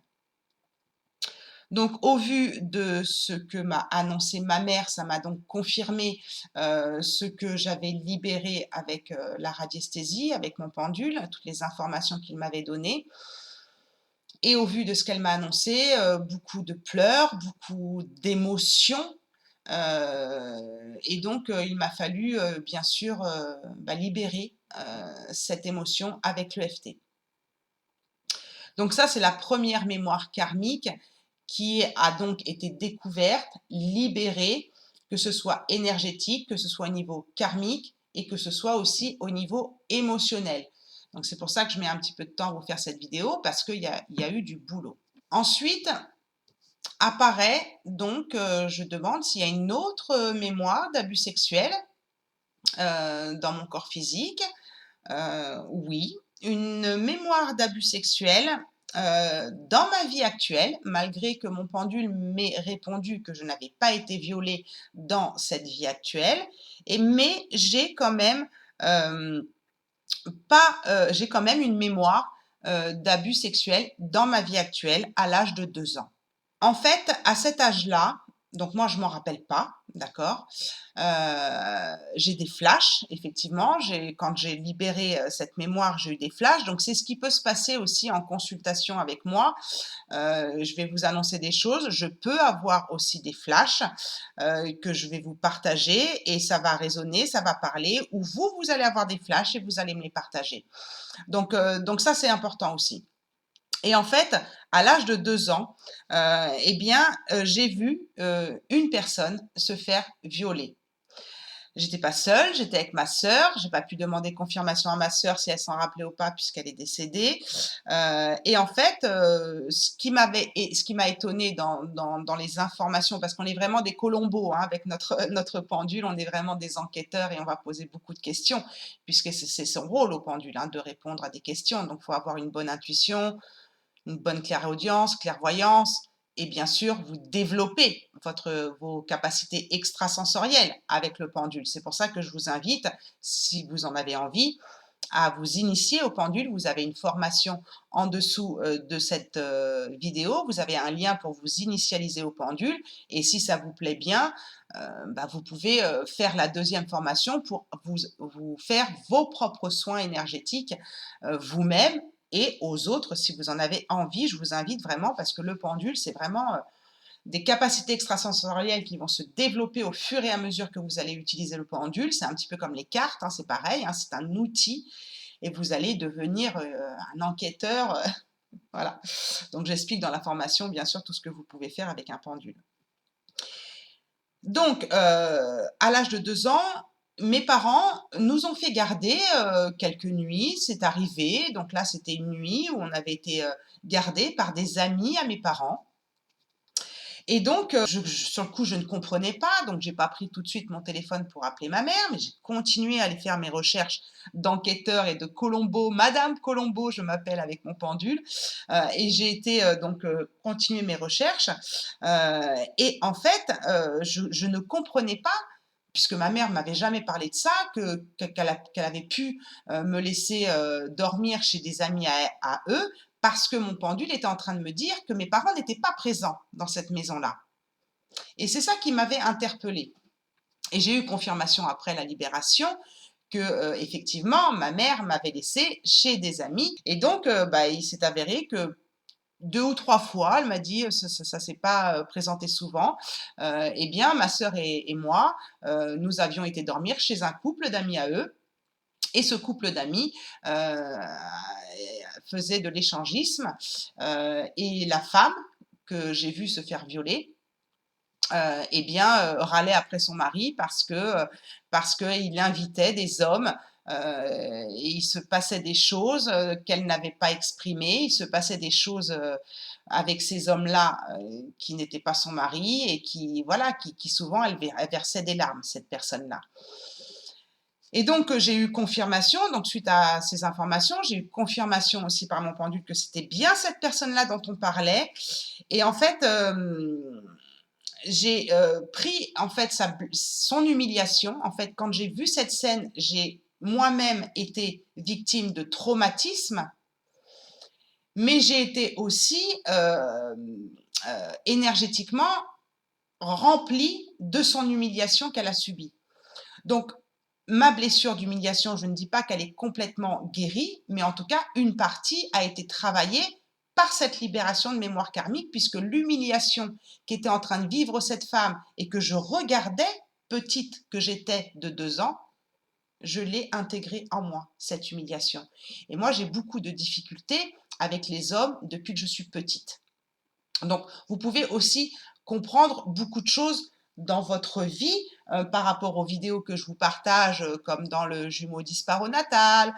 Donc, au vu de ce que m'a annoncé ma mère, ça m'a donc confirmé ce que j'avais libéré avec la radiesthésie, avec mon pendule, toutes les informations qu'il m'avait données. Et au vu de ce qu'elle m'a annoncé, beaucoup de pleurs, beaucoup d'émotions. Et donc, il m'a fallu, bien sûr, libérer cette émotion avec l'EFT. Donc ça, c'est la première mémoire karmique qui a donc été découverte, libérée, que ce soit énergétique, que ce soit au niveau karmique et que ce soit aussi au niveau émotionnel. Donc c'est pour ça que je mets un petit peu de temps à vous faire cette vidéo parce qu'il y a eu du boulot. Ensuite, apparaît donc, je demande s'il y a une autre mémoire d'abus sexuel dans mon corps physique. Oui, une mémoire d'abus sexuel dans ma vie actuelle, malgré que mon pendule m'ait répondu que je n'avais pas été violée dans cette vie actuelle, mais j'ai quand même j'ai quand même une mémoire d'abus sexuel dans ma vie actuelle à l'âge de 2 ans. En fait, à cet âge-là, donc moi je m'en rappelle pas, d'accord. J'ai des flashs, effectivement. Quand j'ai libéré cette mémoire, j'ai eu des flashs. Donc c'est ce qui peut se passer aussi en consultation avec moi. Je vais vous annoncer des choses. Je peux avoir aussi des flashs que je vais vous partager et ça va résonner, ça va parler. Ou vous allez avoir des flashs et vous allez me les partager. Donc ça c'est important aussi. Et en fait, à l'âge de 2 ans, j'ai vu une personne se faire violer. J'étais pas seule, j'étais avec ma sœur. J'ai pas pu demander confirmation à ma sœur si elle s'en rappelait ou pas puisqu'elle est décédée. Et en fait, ce qui m'a étonnée dans les informations, parce qu'on est vraiment des colombos avec notre pendule, on est vraiment des enquêteurs et on va poser beaucoup de questions, puisque c'est son rôle au pendule de répondre à des questions. Donc, il faut avoir une bonne intuition, une bonne clairaudience, clairvoyance, et bien sûr, vous développez vos capacités extrasensorielles avec le pendule. C'est pour ça que je vous invite, si vous en avez envie, à vous initier au pendule. Vous avez une formation en dessous de cette vidéo. Vous avez un lien pour vous initialiser au pendule. Et si ça vous plaît bien, vous pouvez faire la deuxième formation pour vous faire vos propres soins énergétiques vous-même et aux autres si vous en avez envie. Je vous invite vraiment parce que le pendule, c'est vraiment des capacités extrasensorielles qui vont se développer au fur et à mesure que vous allez utiliser le pendule. C'est un petit peu comme les cartes, c'est pareil, c'est un outil et vous allez devenir un enquêteur. Voilà. Donc j'explique dans la formation, bien sûr, tout ce que vous pouvez faire avec un pendule. Donc, à l'âge de 2 ans, mes parents nous ont fait garder quelques nuits, c'est arrivé. Donc là, c'était une nuit où on avait été gardés par des amis à mes parents. Et donc, sur le coup, je ne comprenais pas, donc j'ai pas pris tout de suite mon téléphone pour appeler ma mère, mais j'ai continué à aller faire mes recherches d'enquêteur et de Colombo. Madame Colombo, je m'appelle avec mon pendule, et j'ai été continuer mes recherches. Et en fait, je ne comprenais pas, puisque ma mère m'avait jamais parlé de ça, qu'elle avait pu me laisser dormir chez des amis à eux, parce que mon pendule était en train de me dire que mes parents n'étaient pas présents dans cette maison-là. Et c'est ça qui m'avait interpellée. Et j'ai eu confirmation après la libération que effectivement ma mère m'avait laissée chez des amis. Et donc il s'est avéré que 2 ou 3 fois, elle m'a dit, ça s'est pas présenté souvent, ma sœur et moi, nous avions été dormir chez un couple d'amis à eux. Et ce couple d'amis faisait de l'échangisme et la femme que j'ai vue se faire violer, râlait après son mari parce qu'il invitait des hommes et il se passait des choses qu'elle n'avait pas exprimées, il se passait des choses avec ces hommes-là qui n'étaient pas son mari et qui souvent elle versait des larmes, cette personne-là. Et donc, j'ai eu confirmation, donc suite à ces informations, j'ai eu confirmation aussi par mon pendule que c'était bien cette personne-là dont on parlait. Et en fait, j'ai pris en fait son humiliation. En fait, quand j'ai vu cette scène, j'ai moi-même été victime de traumatisme, mais j'ai été aussi énergétiquement remplie de son humiliation qu'elle a subie. Donc, ma blessure d'humiliation, je ne dis pas qu'elle est complètement guérie, mais en tout cas, une partie a été travaillée par cette libération de mémoire karmique, puisque l'humiliation qu'était en train de vivre cette femme et que je regardais, petite que j'étais de 2 ans, je l'ai intégrée en moi, cette humiliation. Et moi, j'ai beaucoup de difficultés avec les hommes depuis que je suis petite. Donc, vous pouvez aussi comprendre beaucoup de choses dans votre vie par rapport aux vidéos que je vous partage, comme dans le jumeau disparonatal,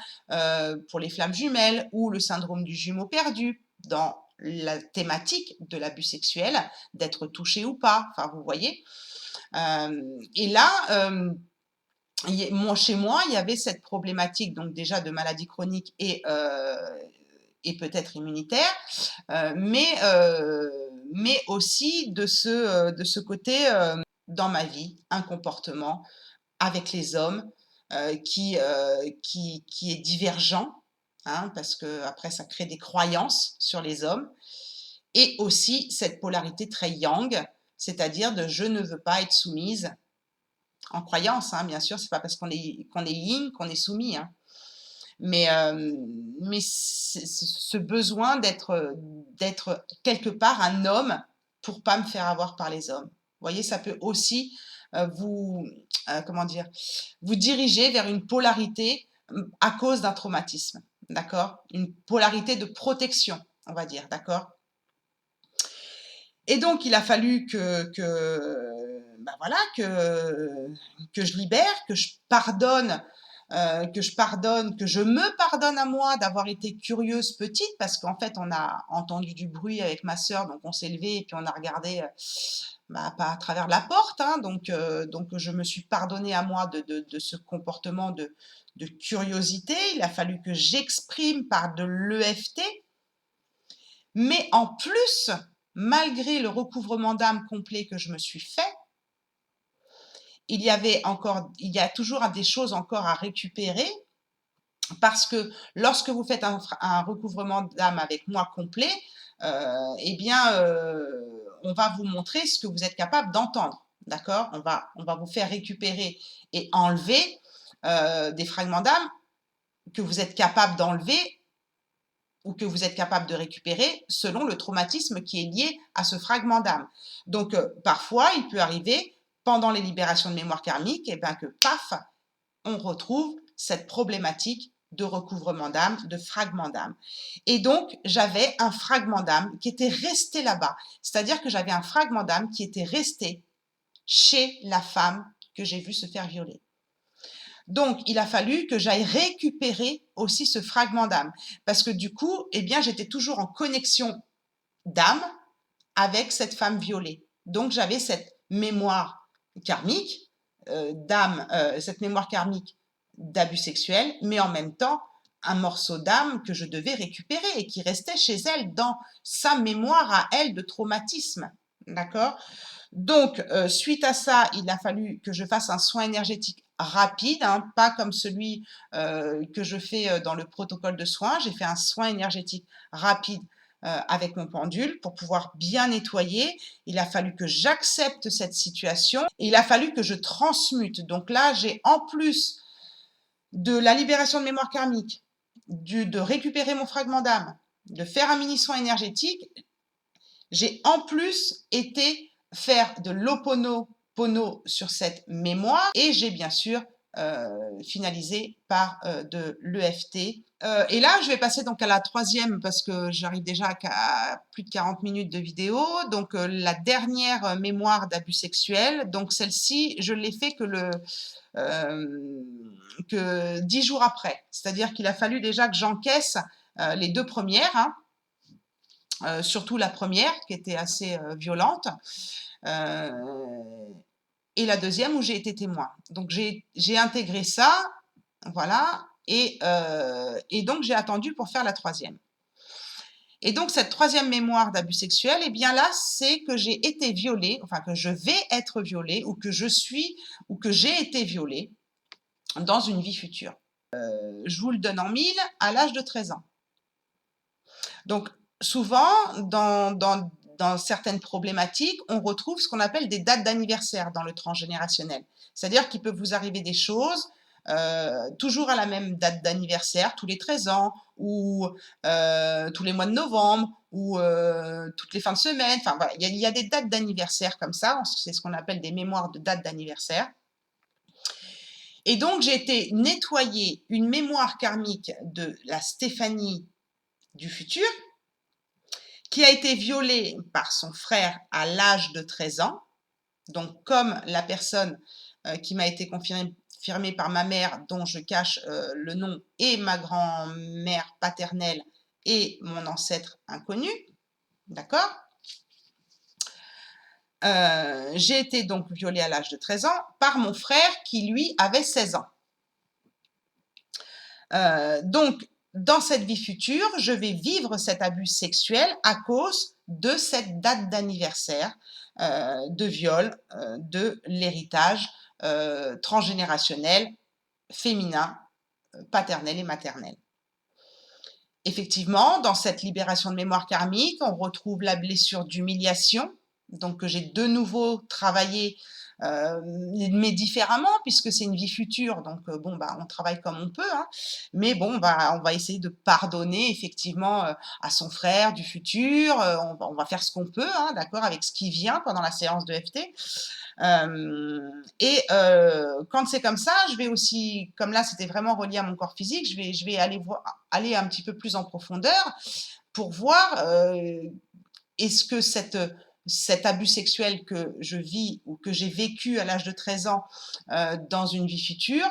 pour les flammes jumelles ou le syndrome du jumeau perdu, dans la thématique de l'abus sexuel, d'être touché ou pas, enfin vous voyez. Et là, chez moi, il y avait cette problématique donc déjà de maladie chronique et peut-être immunitaire, mais aussi de ce côté dans ma vie, un comportement avec les hommes qui est divergent, hein, parce que après ça crée des croyances sur les hommes, et aussi cette polarité très yang, c'est-à-dire de je ne veux pas être soumise en croyance, hein, bien sûr, c'est pas parce qu'on est yin qu'on est soumis, hein. Mais ce besoin d'être quelque part un homme pour pas me faire avoir par les hommes. Vous voyez, ça peut aussi vous, comment dire, vous diriger vers une polarité à cause d'un traumatisme, d'accord? Une polarité de protection, on va dire, d'accord? Et donc, il a fallu bah voilà, que je libère, que je pardonne, que je me pardonne à moi d'avoir été curieuse petite, parce qu'en fait, on a entendu du bruit avec ma sœur, donc on s'est levé et puis on a regardé, bah, pas à travers la porte, hein, donc je me suis pardonnée à moi de ce comportement de curiosité. Il a fallu que j'exprime par de l'EFT, mais en plus, malgré le recouvrement d'âme complet que je me suis fait, il y a toujours des choses encore à récupérer, parce que lorsque vous faites un recouvrement d'âme avec moi complet, eh bien, on va vous montrer ce que vous êtes capable d'entendre, d'accord? On va vous faire récupérer et enlever des fragments d'âme que vous êtes capable d'enlever ou que vous êtes capable de récupérer selon le traumatisme qui est lié à ce fragment d'âme. Donc, parfois, il peut arriver, pendant les libérations de mémoire karmique, eh ben, que paf, on retrouve cette problématique de recouvrement d'âme, de fragment d'âme. Et donc, j'avais un fragment d'âme qui était resté là-bas. C'est-à-dire que j'avais un fragment d'âme qui était resté chez la femme que j'ai vue se faire violer. Donc, il a fallu que j'aille récupérer aussi ce fragment d'âme. Parce que du coup, eh bien, j'étais toujours en connexion d'âme avec cette femme violée. Donc, j'avais cette mémoire karmique d'âme, cette mémoire karmique d'abus sexuels, mais en même temps, un morceau d'âme que je devais récupérer et qui restait chez elle dans sa mémoire à elle de traumatisme. D'accord? Donc, suite à ça, il a fallu que je fasse un soin énergétique rapide, hein, pas comme celui que je fais dans le protocole de soins. J'ai fait un soin énergétique rapide avec mon pendule pour pouvoir bien nettoyer. Il a fallu que j'accepte cette situation et il a fallu que je transmute. Donc là, j'ai en plus de la libération de mémoire karmique, de récupérer mon fragment d'âme, de faire un mini soin énergétique, j'ai en plus été faire de l'Ho'oponopono sur cette mémoire et j'ai bien sûr finalisé par de l'EFT. Et là, je vais passer donc à la troisième parce que j'arrive déjà à plus de 40 minutes de vidéo. Donc, la dernière mémoire d'abus sexuel. Donc, celle-ci, je l'ai fait que 10 jours après. C'est-à-dire qu'il a fallu déjà que j'encaisse les 2 premières, hein, surtout la première qui était assez violente, et la deuxième où j'ai été témoin. Donc j'ai intégré ça Voilà. Et donc, j'ai attendu pour faire la troisième. Et donc, cette troisième mémoire d'abus sexuel, eh bien là, c'est que j'ai été violée, enfin que je vais être violée, ou que je suis, ou que j'ai été violée dans une vie future. Je vous le donne en mille, à l'âge de 13 ans. Donc, souvent, dans certaines problématiques, on retrouve ce qu'on appelle des dates d'anniversaire dans le transgénérationnel. C'est-à-dire qu'il peut vous arriver des choses toujours à la même date d'anniversaire, tous les 13 ans, ou tous les mois de novembre, ou toutes les fins de semaine. Enfin, voilà, il y a des dates d'anniversaire comme ça, c'est ce qu'on appelle des mémoires de dates d'anniversaire. Et donc, j'ai été nettoyer une mémoire karmique de la Stéphanie du futur, qui a été violée par son frère à l'âge de 13 ans. Donc, comme la personne qui m'a été confirmée par ma mère, dont je cache le nom, et ma grand-mère paternelle et mon ancêtre inconnu, d'accord? J'ai été donc violée à l'âge de 13 ans par mon frère qui, lui, avait 16 ans. Donc, dans cette vie future, je vais vivre cet abus sexuel à cause de cette date d'anniversaire de viol, de l'héritage transgénérationnel, féminin, paternel et maternel. Effectivement, dans cette libération de mémoire karmique, on retrouve la blessure d'humiliation, donc que j'ai de nouveau travaillé, mais différemment, puisque c'est une vie future, donc bon, bah, on travaille comme on peut, hein, mais bon, on va essayer de pardonner effectivement à son frère du futur, on va faire ce qu'on peut, hein, d'accord, avec ce qui vient pendant la séance de FT. Quand c'est comme ça, je vais aussi, comme là c'était vraiment relié à mon corps physique, je vais aller un petit peu plus en profondeur pour voir est-ce que cet abus sexuel que je vis ou que j'ai vécu à l'âge de 13 ans dans une vie future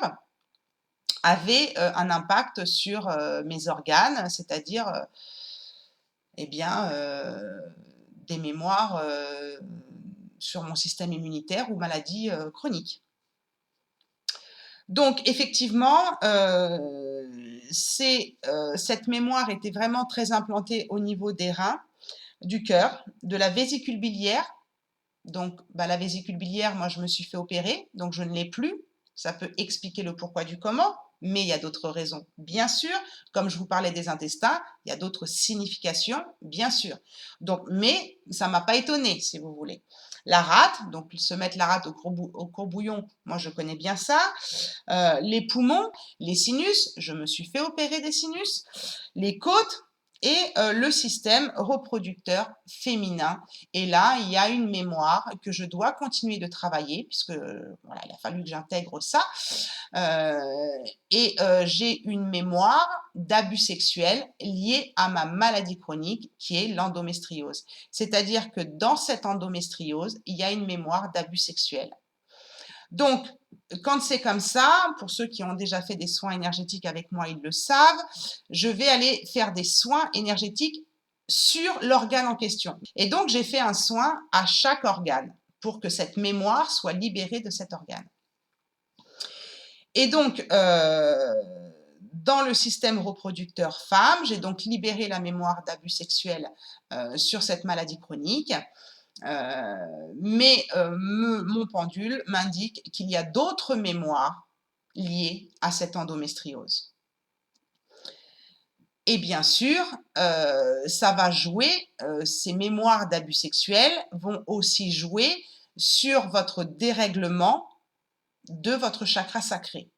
avait un impact sur mes organes, c'est-à-dire eh bien, des mémoires sur mon système immunitaire ou maladies chroniques. Donc effectivement, cette mémoire était vraiment très implantée au niveau des reins, du cœur, de la vésicule biliaire. Donc la vésicule biliaire, moi je me suis fait opérer, donc je ne l'ai plus. Ça peut expliquer le pourquoi du comment, mais il y a d'autres raisons, bien sûr. Comme je vous parlais des intestins, il y a d'autres significations, bien sûr. Donc, mais ça ne m'a pas étonnée, si vous voulez. La rate, donc se mettre la rate au courbouillon, moi je connais bien ça. Les poumons, les sinus, je me suis fait opérer des sinus. Les côtes, et le système reproducteur féminin. Et là, il y a une mémoire que je dois continuer de travailler, puisque voilà, il a fallu que j'intègre ça. J'ai une mémoire d'abus sexuels liée à ma maladie chronique, qui est l'endométriose. C'est-à-dire que dans cette endométriose, il y a une mémoire d'abus sexuels. Donc, quand c'est comme ça, pour ceux qui ont déjà fait des soins énergétiques avec moi, ils le savent, je vais aller faire des soins énergétiques sur l'organe en question. Et donc, j'ai fait un soin à chaque organe pour que cette mémoire soit libérée de cet organe. Et donc, dans le système reproducteur femme, j'ai donc libéré la mémoire d'abus sexuels sur cette maladie chronique. Mon pendule m'indique qu'il y a d'autres mémoires liées à cette endométriose. Et bien sûr, ça va jouer, ces mémoires d'abus sexuels vont aussi jouer sur votre dérèglement de votre chakra sacré.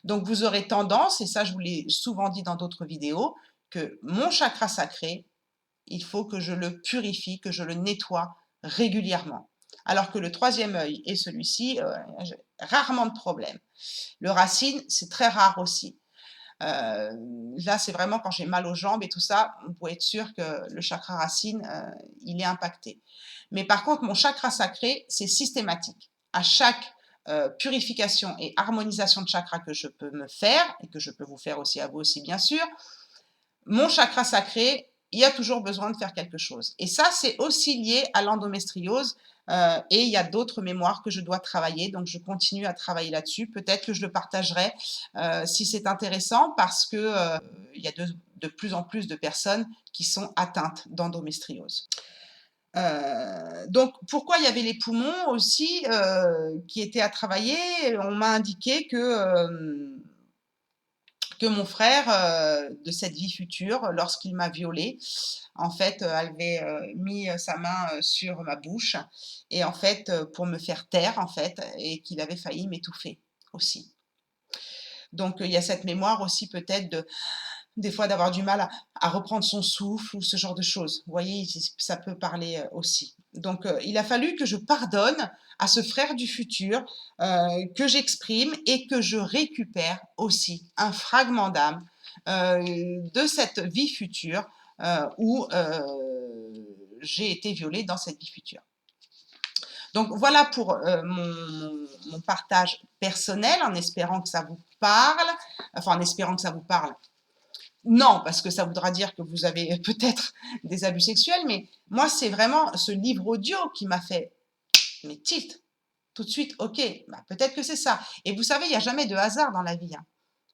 Donc vous aurez tendance, et ça je vous l'ai souvent dit dans d'autres vidéos, que mon chakra sacré, il faut que je le purifie, que je le nettoie régulièrement. Alors que le troisième œil et celui-ci, j'ai rarement de problème. Le racine, c'est très rare aussi. Là, c'est vraiment quand j'ai mal aux jambes et tout ça, vous pouvez être sûr que le chakra racine, il est impacté. Mais par contre, mon chakra sacré, c'est systématique. À chaque purification et harmonisation de chakra que je peux me faire, et que je peux vous faire aussi à vous aussi, bien sûr, mon chakra sacré, il y a toujours besoin de faire quelque chose. Et ça, c'est aussi lié à l'endométriose. Et il y a d'autres mémoires que je dois travailler, donc je continue à travailler là-dessus. Peut-être que je le partagerai si c'est intéressant, parce que il y a de plus en plus de personnes qui sont atteintes d'endométriose. Donc pourquoi il y avait les poumons aussi qui étaient à travailler? On m'a indiqué que mon frère de cette vie future, lorsqu'il m'a violée, en fait, avait mis sa main sur ma bouche, et en fait, pour me faire taire, en fait, et qu'il avait failli m'étouffer aussi. Donc il y a cette mémoire aussi, peut-être, des fois d'avoir du mal à reprendre son souffle ou ce genre de choses. Vous voyez, ça peut parler aussi. Donc il a fallu que je pardonne à ce frère du futur, que j'exprime et que je récupère aussi un fragment d'âme de cette vie future où j'ai été violée dans cette vie future. Donc voilà pour mon partage personnel, en espérant que ça vous parle, enfin en espérant que ça vous parle. Non, parce que ça voudra dire que vous avez peut-être des abus sexuels, mais moi, c'est vraiment ce livre audio qui m'a fait, mais tilt, tout de suite, ok, bah, peut-être que c'est ça. Et vous savez, il n'y a jamais de hasard dans la vie, hein.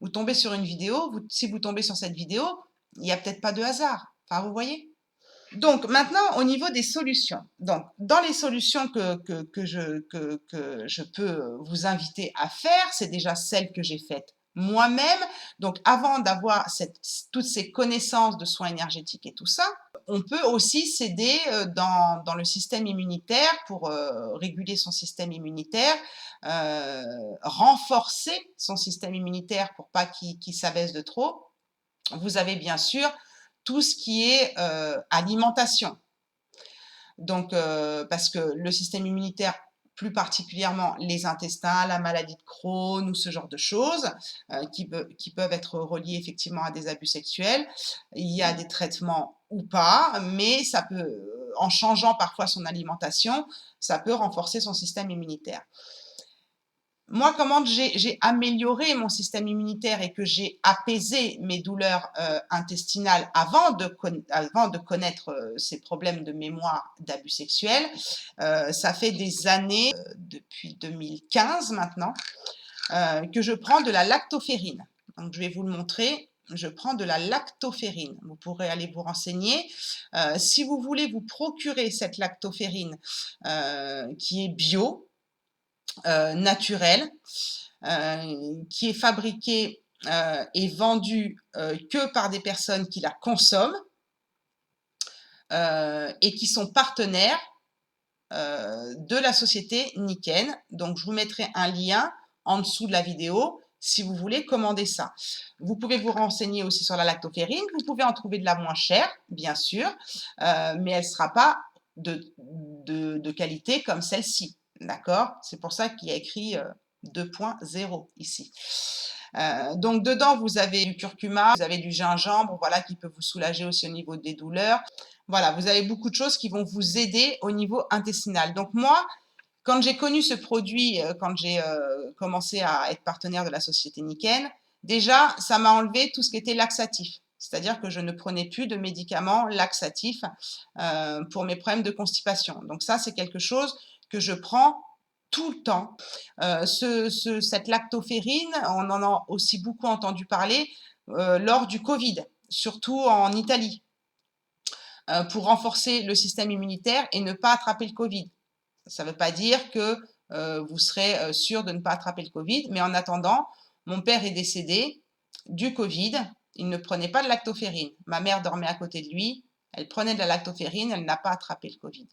Vous tombez sur une vidéo, si vous tombez sur cette vidéo, il n'y a peut-être pas de hasard. Enfin, vous voyez? Donc maintenant, au niveau des solutions. Donc, dans les solutions que je peux vous inviter à faire, c'est déjà celles que j'ai faites moi-même. Donc, avant d'avoir toutes ces connaissances de soins énergétiques et tout ça, on peut aussi s'aider dans le système immunitaire pour réguler son système immunitaire, renforcer son système immunitaire pour pas qu'il s'abaisse de trop. Vous avez bien sûr tout ce qui est alimentation. Donc, parce que le système immunitaire, plus particulièrement les intestins, la maladie de Crohn ou ce genre de choses, qui peuvent être reliées effectivement à des abus sexuels. Il y a des traitements ou pas, mais ça peut, en changeant parfois son alimentation, ça peut renforcer son système immunitaire. Moi, comment j'ai amélioré mon système immunitaire et que j'ai apaisé mes douleurs intestinales avant de connaître ces problèmes de mémoire d'abus sexuels, ça fait des années, depuis 2015 maintenant, que je prends de la lactoferrine. Donc, je vais vous le montrer. Je prends de la lactoferrine. Vous pourrez aller vous renseigner. Si vous voulez vous procurer cette lactoferrine qui est bio, naturel, qui est fabriqué et vendu que par des personnes qui la consomment et qui sont partenaires de la société Nikken. Donc, je vous mettrai un lien en dessous de la vidéo si vous voulez commander ça. Vous pouvez vous renseigner aussi sur la lactoferrine. Vous pouvez en trouver de la moins chère, bien sûr, mais elle ne sera pas de qualité comme celle-ci. D'accord? C'est pour ça qu'il y a écrit 2.0 ici. Donc dedans, vous avez du curcuma, vous avez du gingembre, voilà, qui peut vous soulager aussi au niveau des douleurs. Voilà, vous avez beaucoup de choses qui vont vous aider au niveau intestinal. Donc moi, quand j'ai connu ce produit, quand j'ai commencé à être partenaire de la société Nikken, déjà, ça m'a enlevé tout ce qui était laxatif. C'est-à-dire que je ne prenais plus de médicaments laxatifs pour mes problèmes de constipation. Donc ça, c'est quelque chose que je prends tout le temps. Cette lactoferrine, on en a aussi beaucoup entendu parler lors du Covid, surtout en Italie, pour renforcer le système immunitaire et ne pas attraper le Covid. Ça ne veut pas dire que vous serez sûr de ne pas attraper le Covid, mais en attendant, mon père est décédé du Covid, il ne prenait pas de lactoferrine. Ma mère dormait à côté de lui, elle prenait de la lactoferrine, elle n'a pas attrapé le Covid.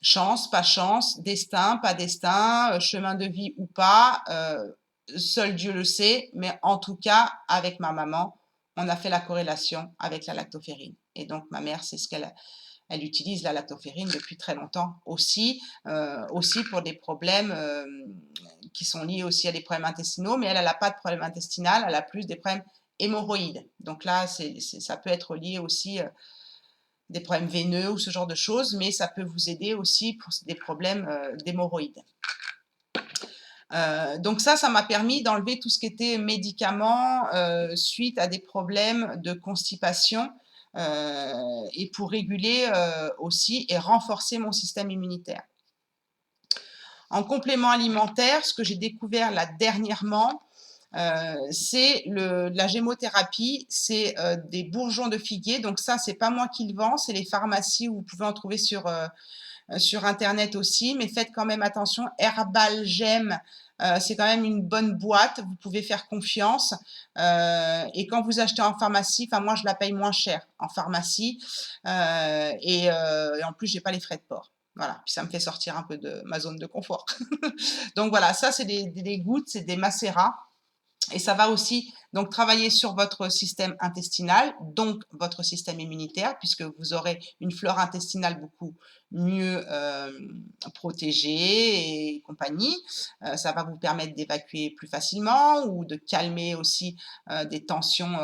Chance, pas chance, destin, pas destin, chemin de vie ou pas, seul Dieu le sait, mais en tout cas, avec ma maman, on a fait la corrélation avec la lactoferrine. Et donc, ma mère, c'est ce elle utilise la lactoferrine depuis très longtemps aussi, aussi pour des problèmes qui sont liés aussi à des problèmes intestinaux, mais elle n'a pas de problème intestinal, elle a plus des problèmes hémorroïdes. Donc là, ça peut être lié aussi des problèmes veineux ou ce genre de choses, mais ça peut vous aider aussi pour des problèmes d'hémorroïdes. Donc ça m'a permis d'enlever tout ce qui était médicaments, suite à des problèmes de constipation, et pour réguler, aussi et renforcer mon système immunitaire. En complément alimentaire, ce que j'ai découvert là dernièrement, c'est la gémothérapie, c'est des bourgeons de figuier. Donc ça, c'est pas moi qui le vends, c'est les pharmacies où vous pouvez en trouver sur internet aussi, mais faites quand même attention. Herbal Gem, c'est quand même une bonne boîte, vous pouvez faire confiance. Et quand vous achetez en pharmacie, enfin moi je la paye moins cher en pharmacie, et en plus j'ai pas les frais de port. Voilà, puis ça me fait sortir un peu de ma zone de confort. Donc voilà, ça c'est des gouttes, c'est des macérats. Et ça va aussi donc travailler sur votre système intestinal, donc votre système immunitaire, puisque vous aurez une flore intestinale beaucoup mieux protégée et compagnie. Ça va vous permettre d'évacuer plus facilement ou de calmer aussi des tensions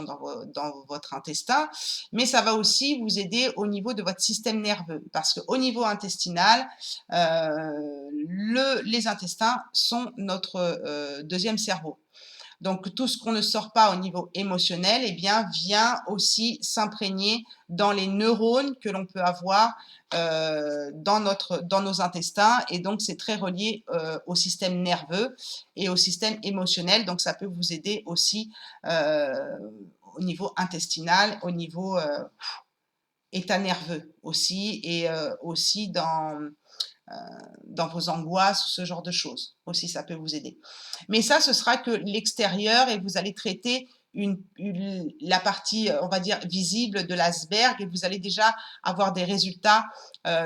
dans votre intestin, mais ça va aussi vous aider au niveau de votre système nerveux, parce qu'au niveau intestinal, les intestins sont notre deuxième cerveau. Donc tout ce qu'on ne sort pas au niveau émotionnel, eh bien, vient aussi s'imprégner dans les neurones que l'on peut avoir dans nos intestins, et donc c'est très relié au système nerveux et au système émotionnel. Donc ça peut vous aider aussi au niveau intestinal, au niveau état nerveux aussi, et aussi dans vos angoisses, ce genre de choses. Aussi, ça peut vous aider. Mais ça, ce sera que l'extérieur, et vous allez traiter la partie, on va dire, visible de l'iceberg, et vous allez déjà avoir des résultats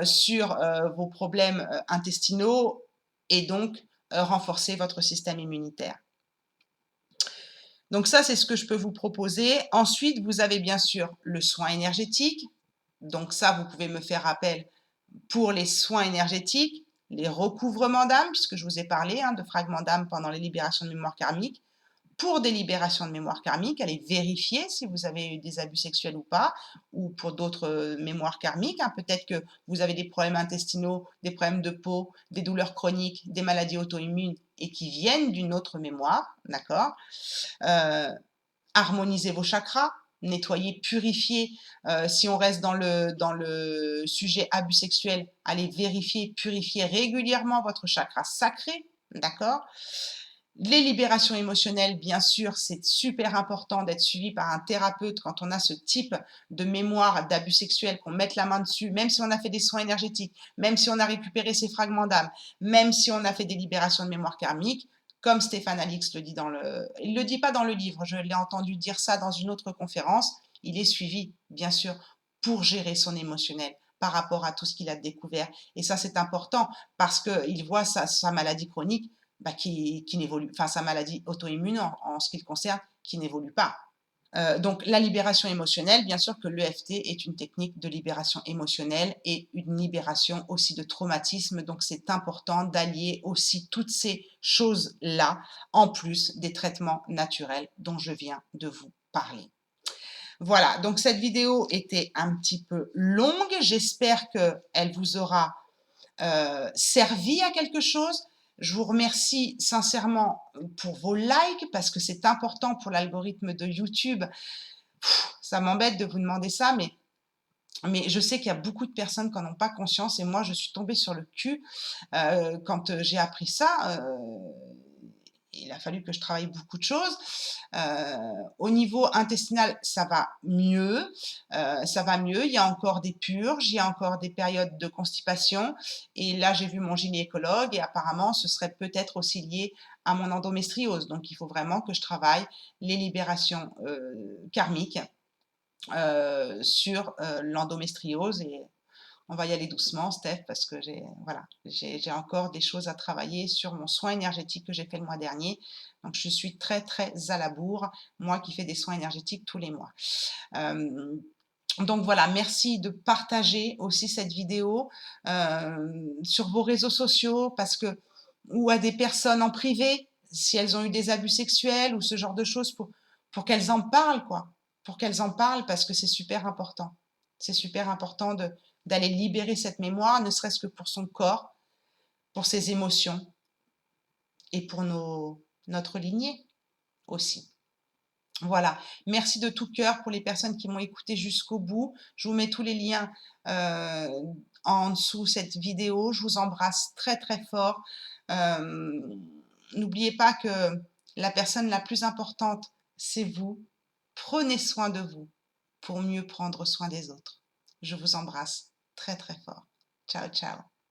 sur vos problèmes intestinaux, et donc renforcer votre système immunitaire. Donc ça, c'est ce que je peux vous proposer. Ensuite, vous avez bien sûr le soin énergétique. Donc ça, vous pouvez me faire appel pour les soins énergétiques, les recouvrements d'âme, puisque je vous ai parlé de fragments d'âme pendant les libérations de mémoire karmique. Pour des libérations de mémoire karmique, allez vérifier si vous avez eu des abus sexuels ou pas, ou pour d'autres mémoires karmiques. Peut-être que vous avez des problèmes intestinaux, des problèmes de peau, des douleurs chroniques, des maladies auto-immunes et qui viennent d'une autre mémoire, d'accord. Harmonisez vos chakras, nettoyer, purifier. Si on reste dans le sujet abus sexuel, allez vérifier, purifier régulièrement votre chakra sacré, d'accord. Les libérations émotionnelles, bien sûr, c'est super important d'être suivi par un thérapeute quand on a ce type de mémoire d'abus sexuel, qu'on mette la main dessus, même si on a fait des soins énergétiques, même si on a récupéré ses fragments d'âme, même si on a fait des libérations de mémoire karmique, comme Stéphane Alix le dit il le dit pas dans le livre, je l'ai entendu dire ça dans une autre conférence, il est suivi, bien sûr, pour gérer son émotionnel par rapport à tout ce qu'il a découvert. Et ça, c'est important parce qu'il voit sa maladie chronique qui n'évolue, enfin sa maladie auto-immune en ce qui le concerne, qui n'évolue pas. Donc la libération émotionnelle, bien sûr que l'EFT est une technique de libération émotionnelle et une libération aussi de traumatisme, donc c'est important d'allier aussi toutes ces choses-là, en plus des traitements naturels dont je viens de vous parler. Voilà, donc cette vidéo était un petit peu longue, j'espère qu'elle vous aura servi à quelque chose. Je vous remercie sincèrement pour vos likes parce que c'est important pour l'algorithme de YouTube. Ça m'embête de vous demander ça, mais je sais qu'il y a beaucoup de personnes qui n'en ont pas conscience, et moi, je suis tombée sur le cul quand j'ai appris ça. Il a fallu que je travaille beaucoup de choses. Au niveau intestinal, ça va mieux. Il y a encore des purges, il y a encore des périodes de constipation. Et là, j'ai vu mon gynécologue et apparemment, ce serait peut-être aussi lié à mon endométriose. Donc, il faut vraiment que je travaille les libérations karmiques sur l'endométriose, et on va y aller doucement, Steph, parce que j'ai encore des choses à travailler sur mon soin énergétique que j'ai fait le mois dernier. Donc, je suis très, très à la bourre, moi qui fais des soins énergétiques tous les mois. Donc voilà, merci de partager aussi cette vidéo sur vos réseaux sociaux, ou à des personnes en privé, si elles ont eu des abus sexuels ou ce genre de choses, pour qu'elles en parlent, quoi. Pour qu'elles en parlent, parce que c'est super important. C'est super important d'aller libérer cette mémoire, ne serait-ce que pour son corps, pour ses émotions et pour notre lignée aussi. Voilà, merci de tout cœur pour les personnes qui m'ont écouté jusqu'au bout. Je vous mets tous les liens en dessous cette vidéo. Je vous embrasse très très fort. N'oubliez pas que la personne la plus importante, c'est vous. Prenez soin de vous pour mieux prendre soin des autres. Je vous embrasse très très fort. Ciao, ciao.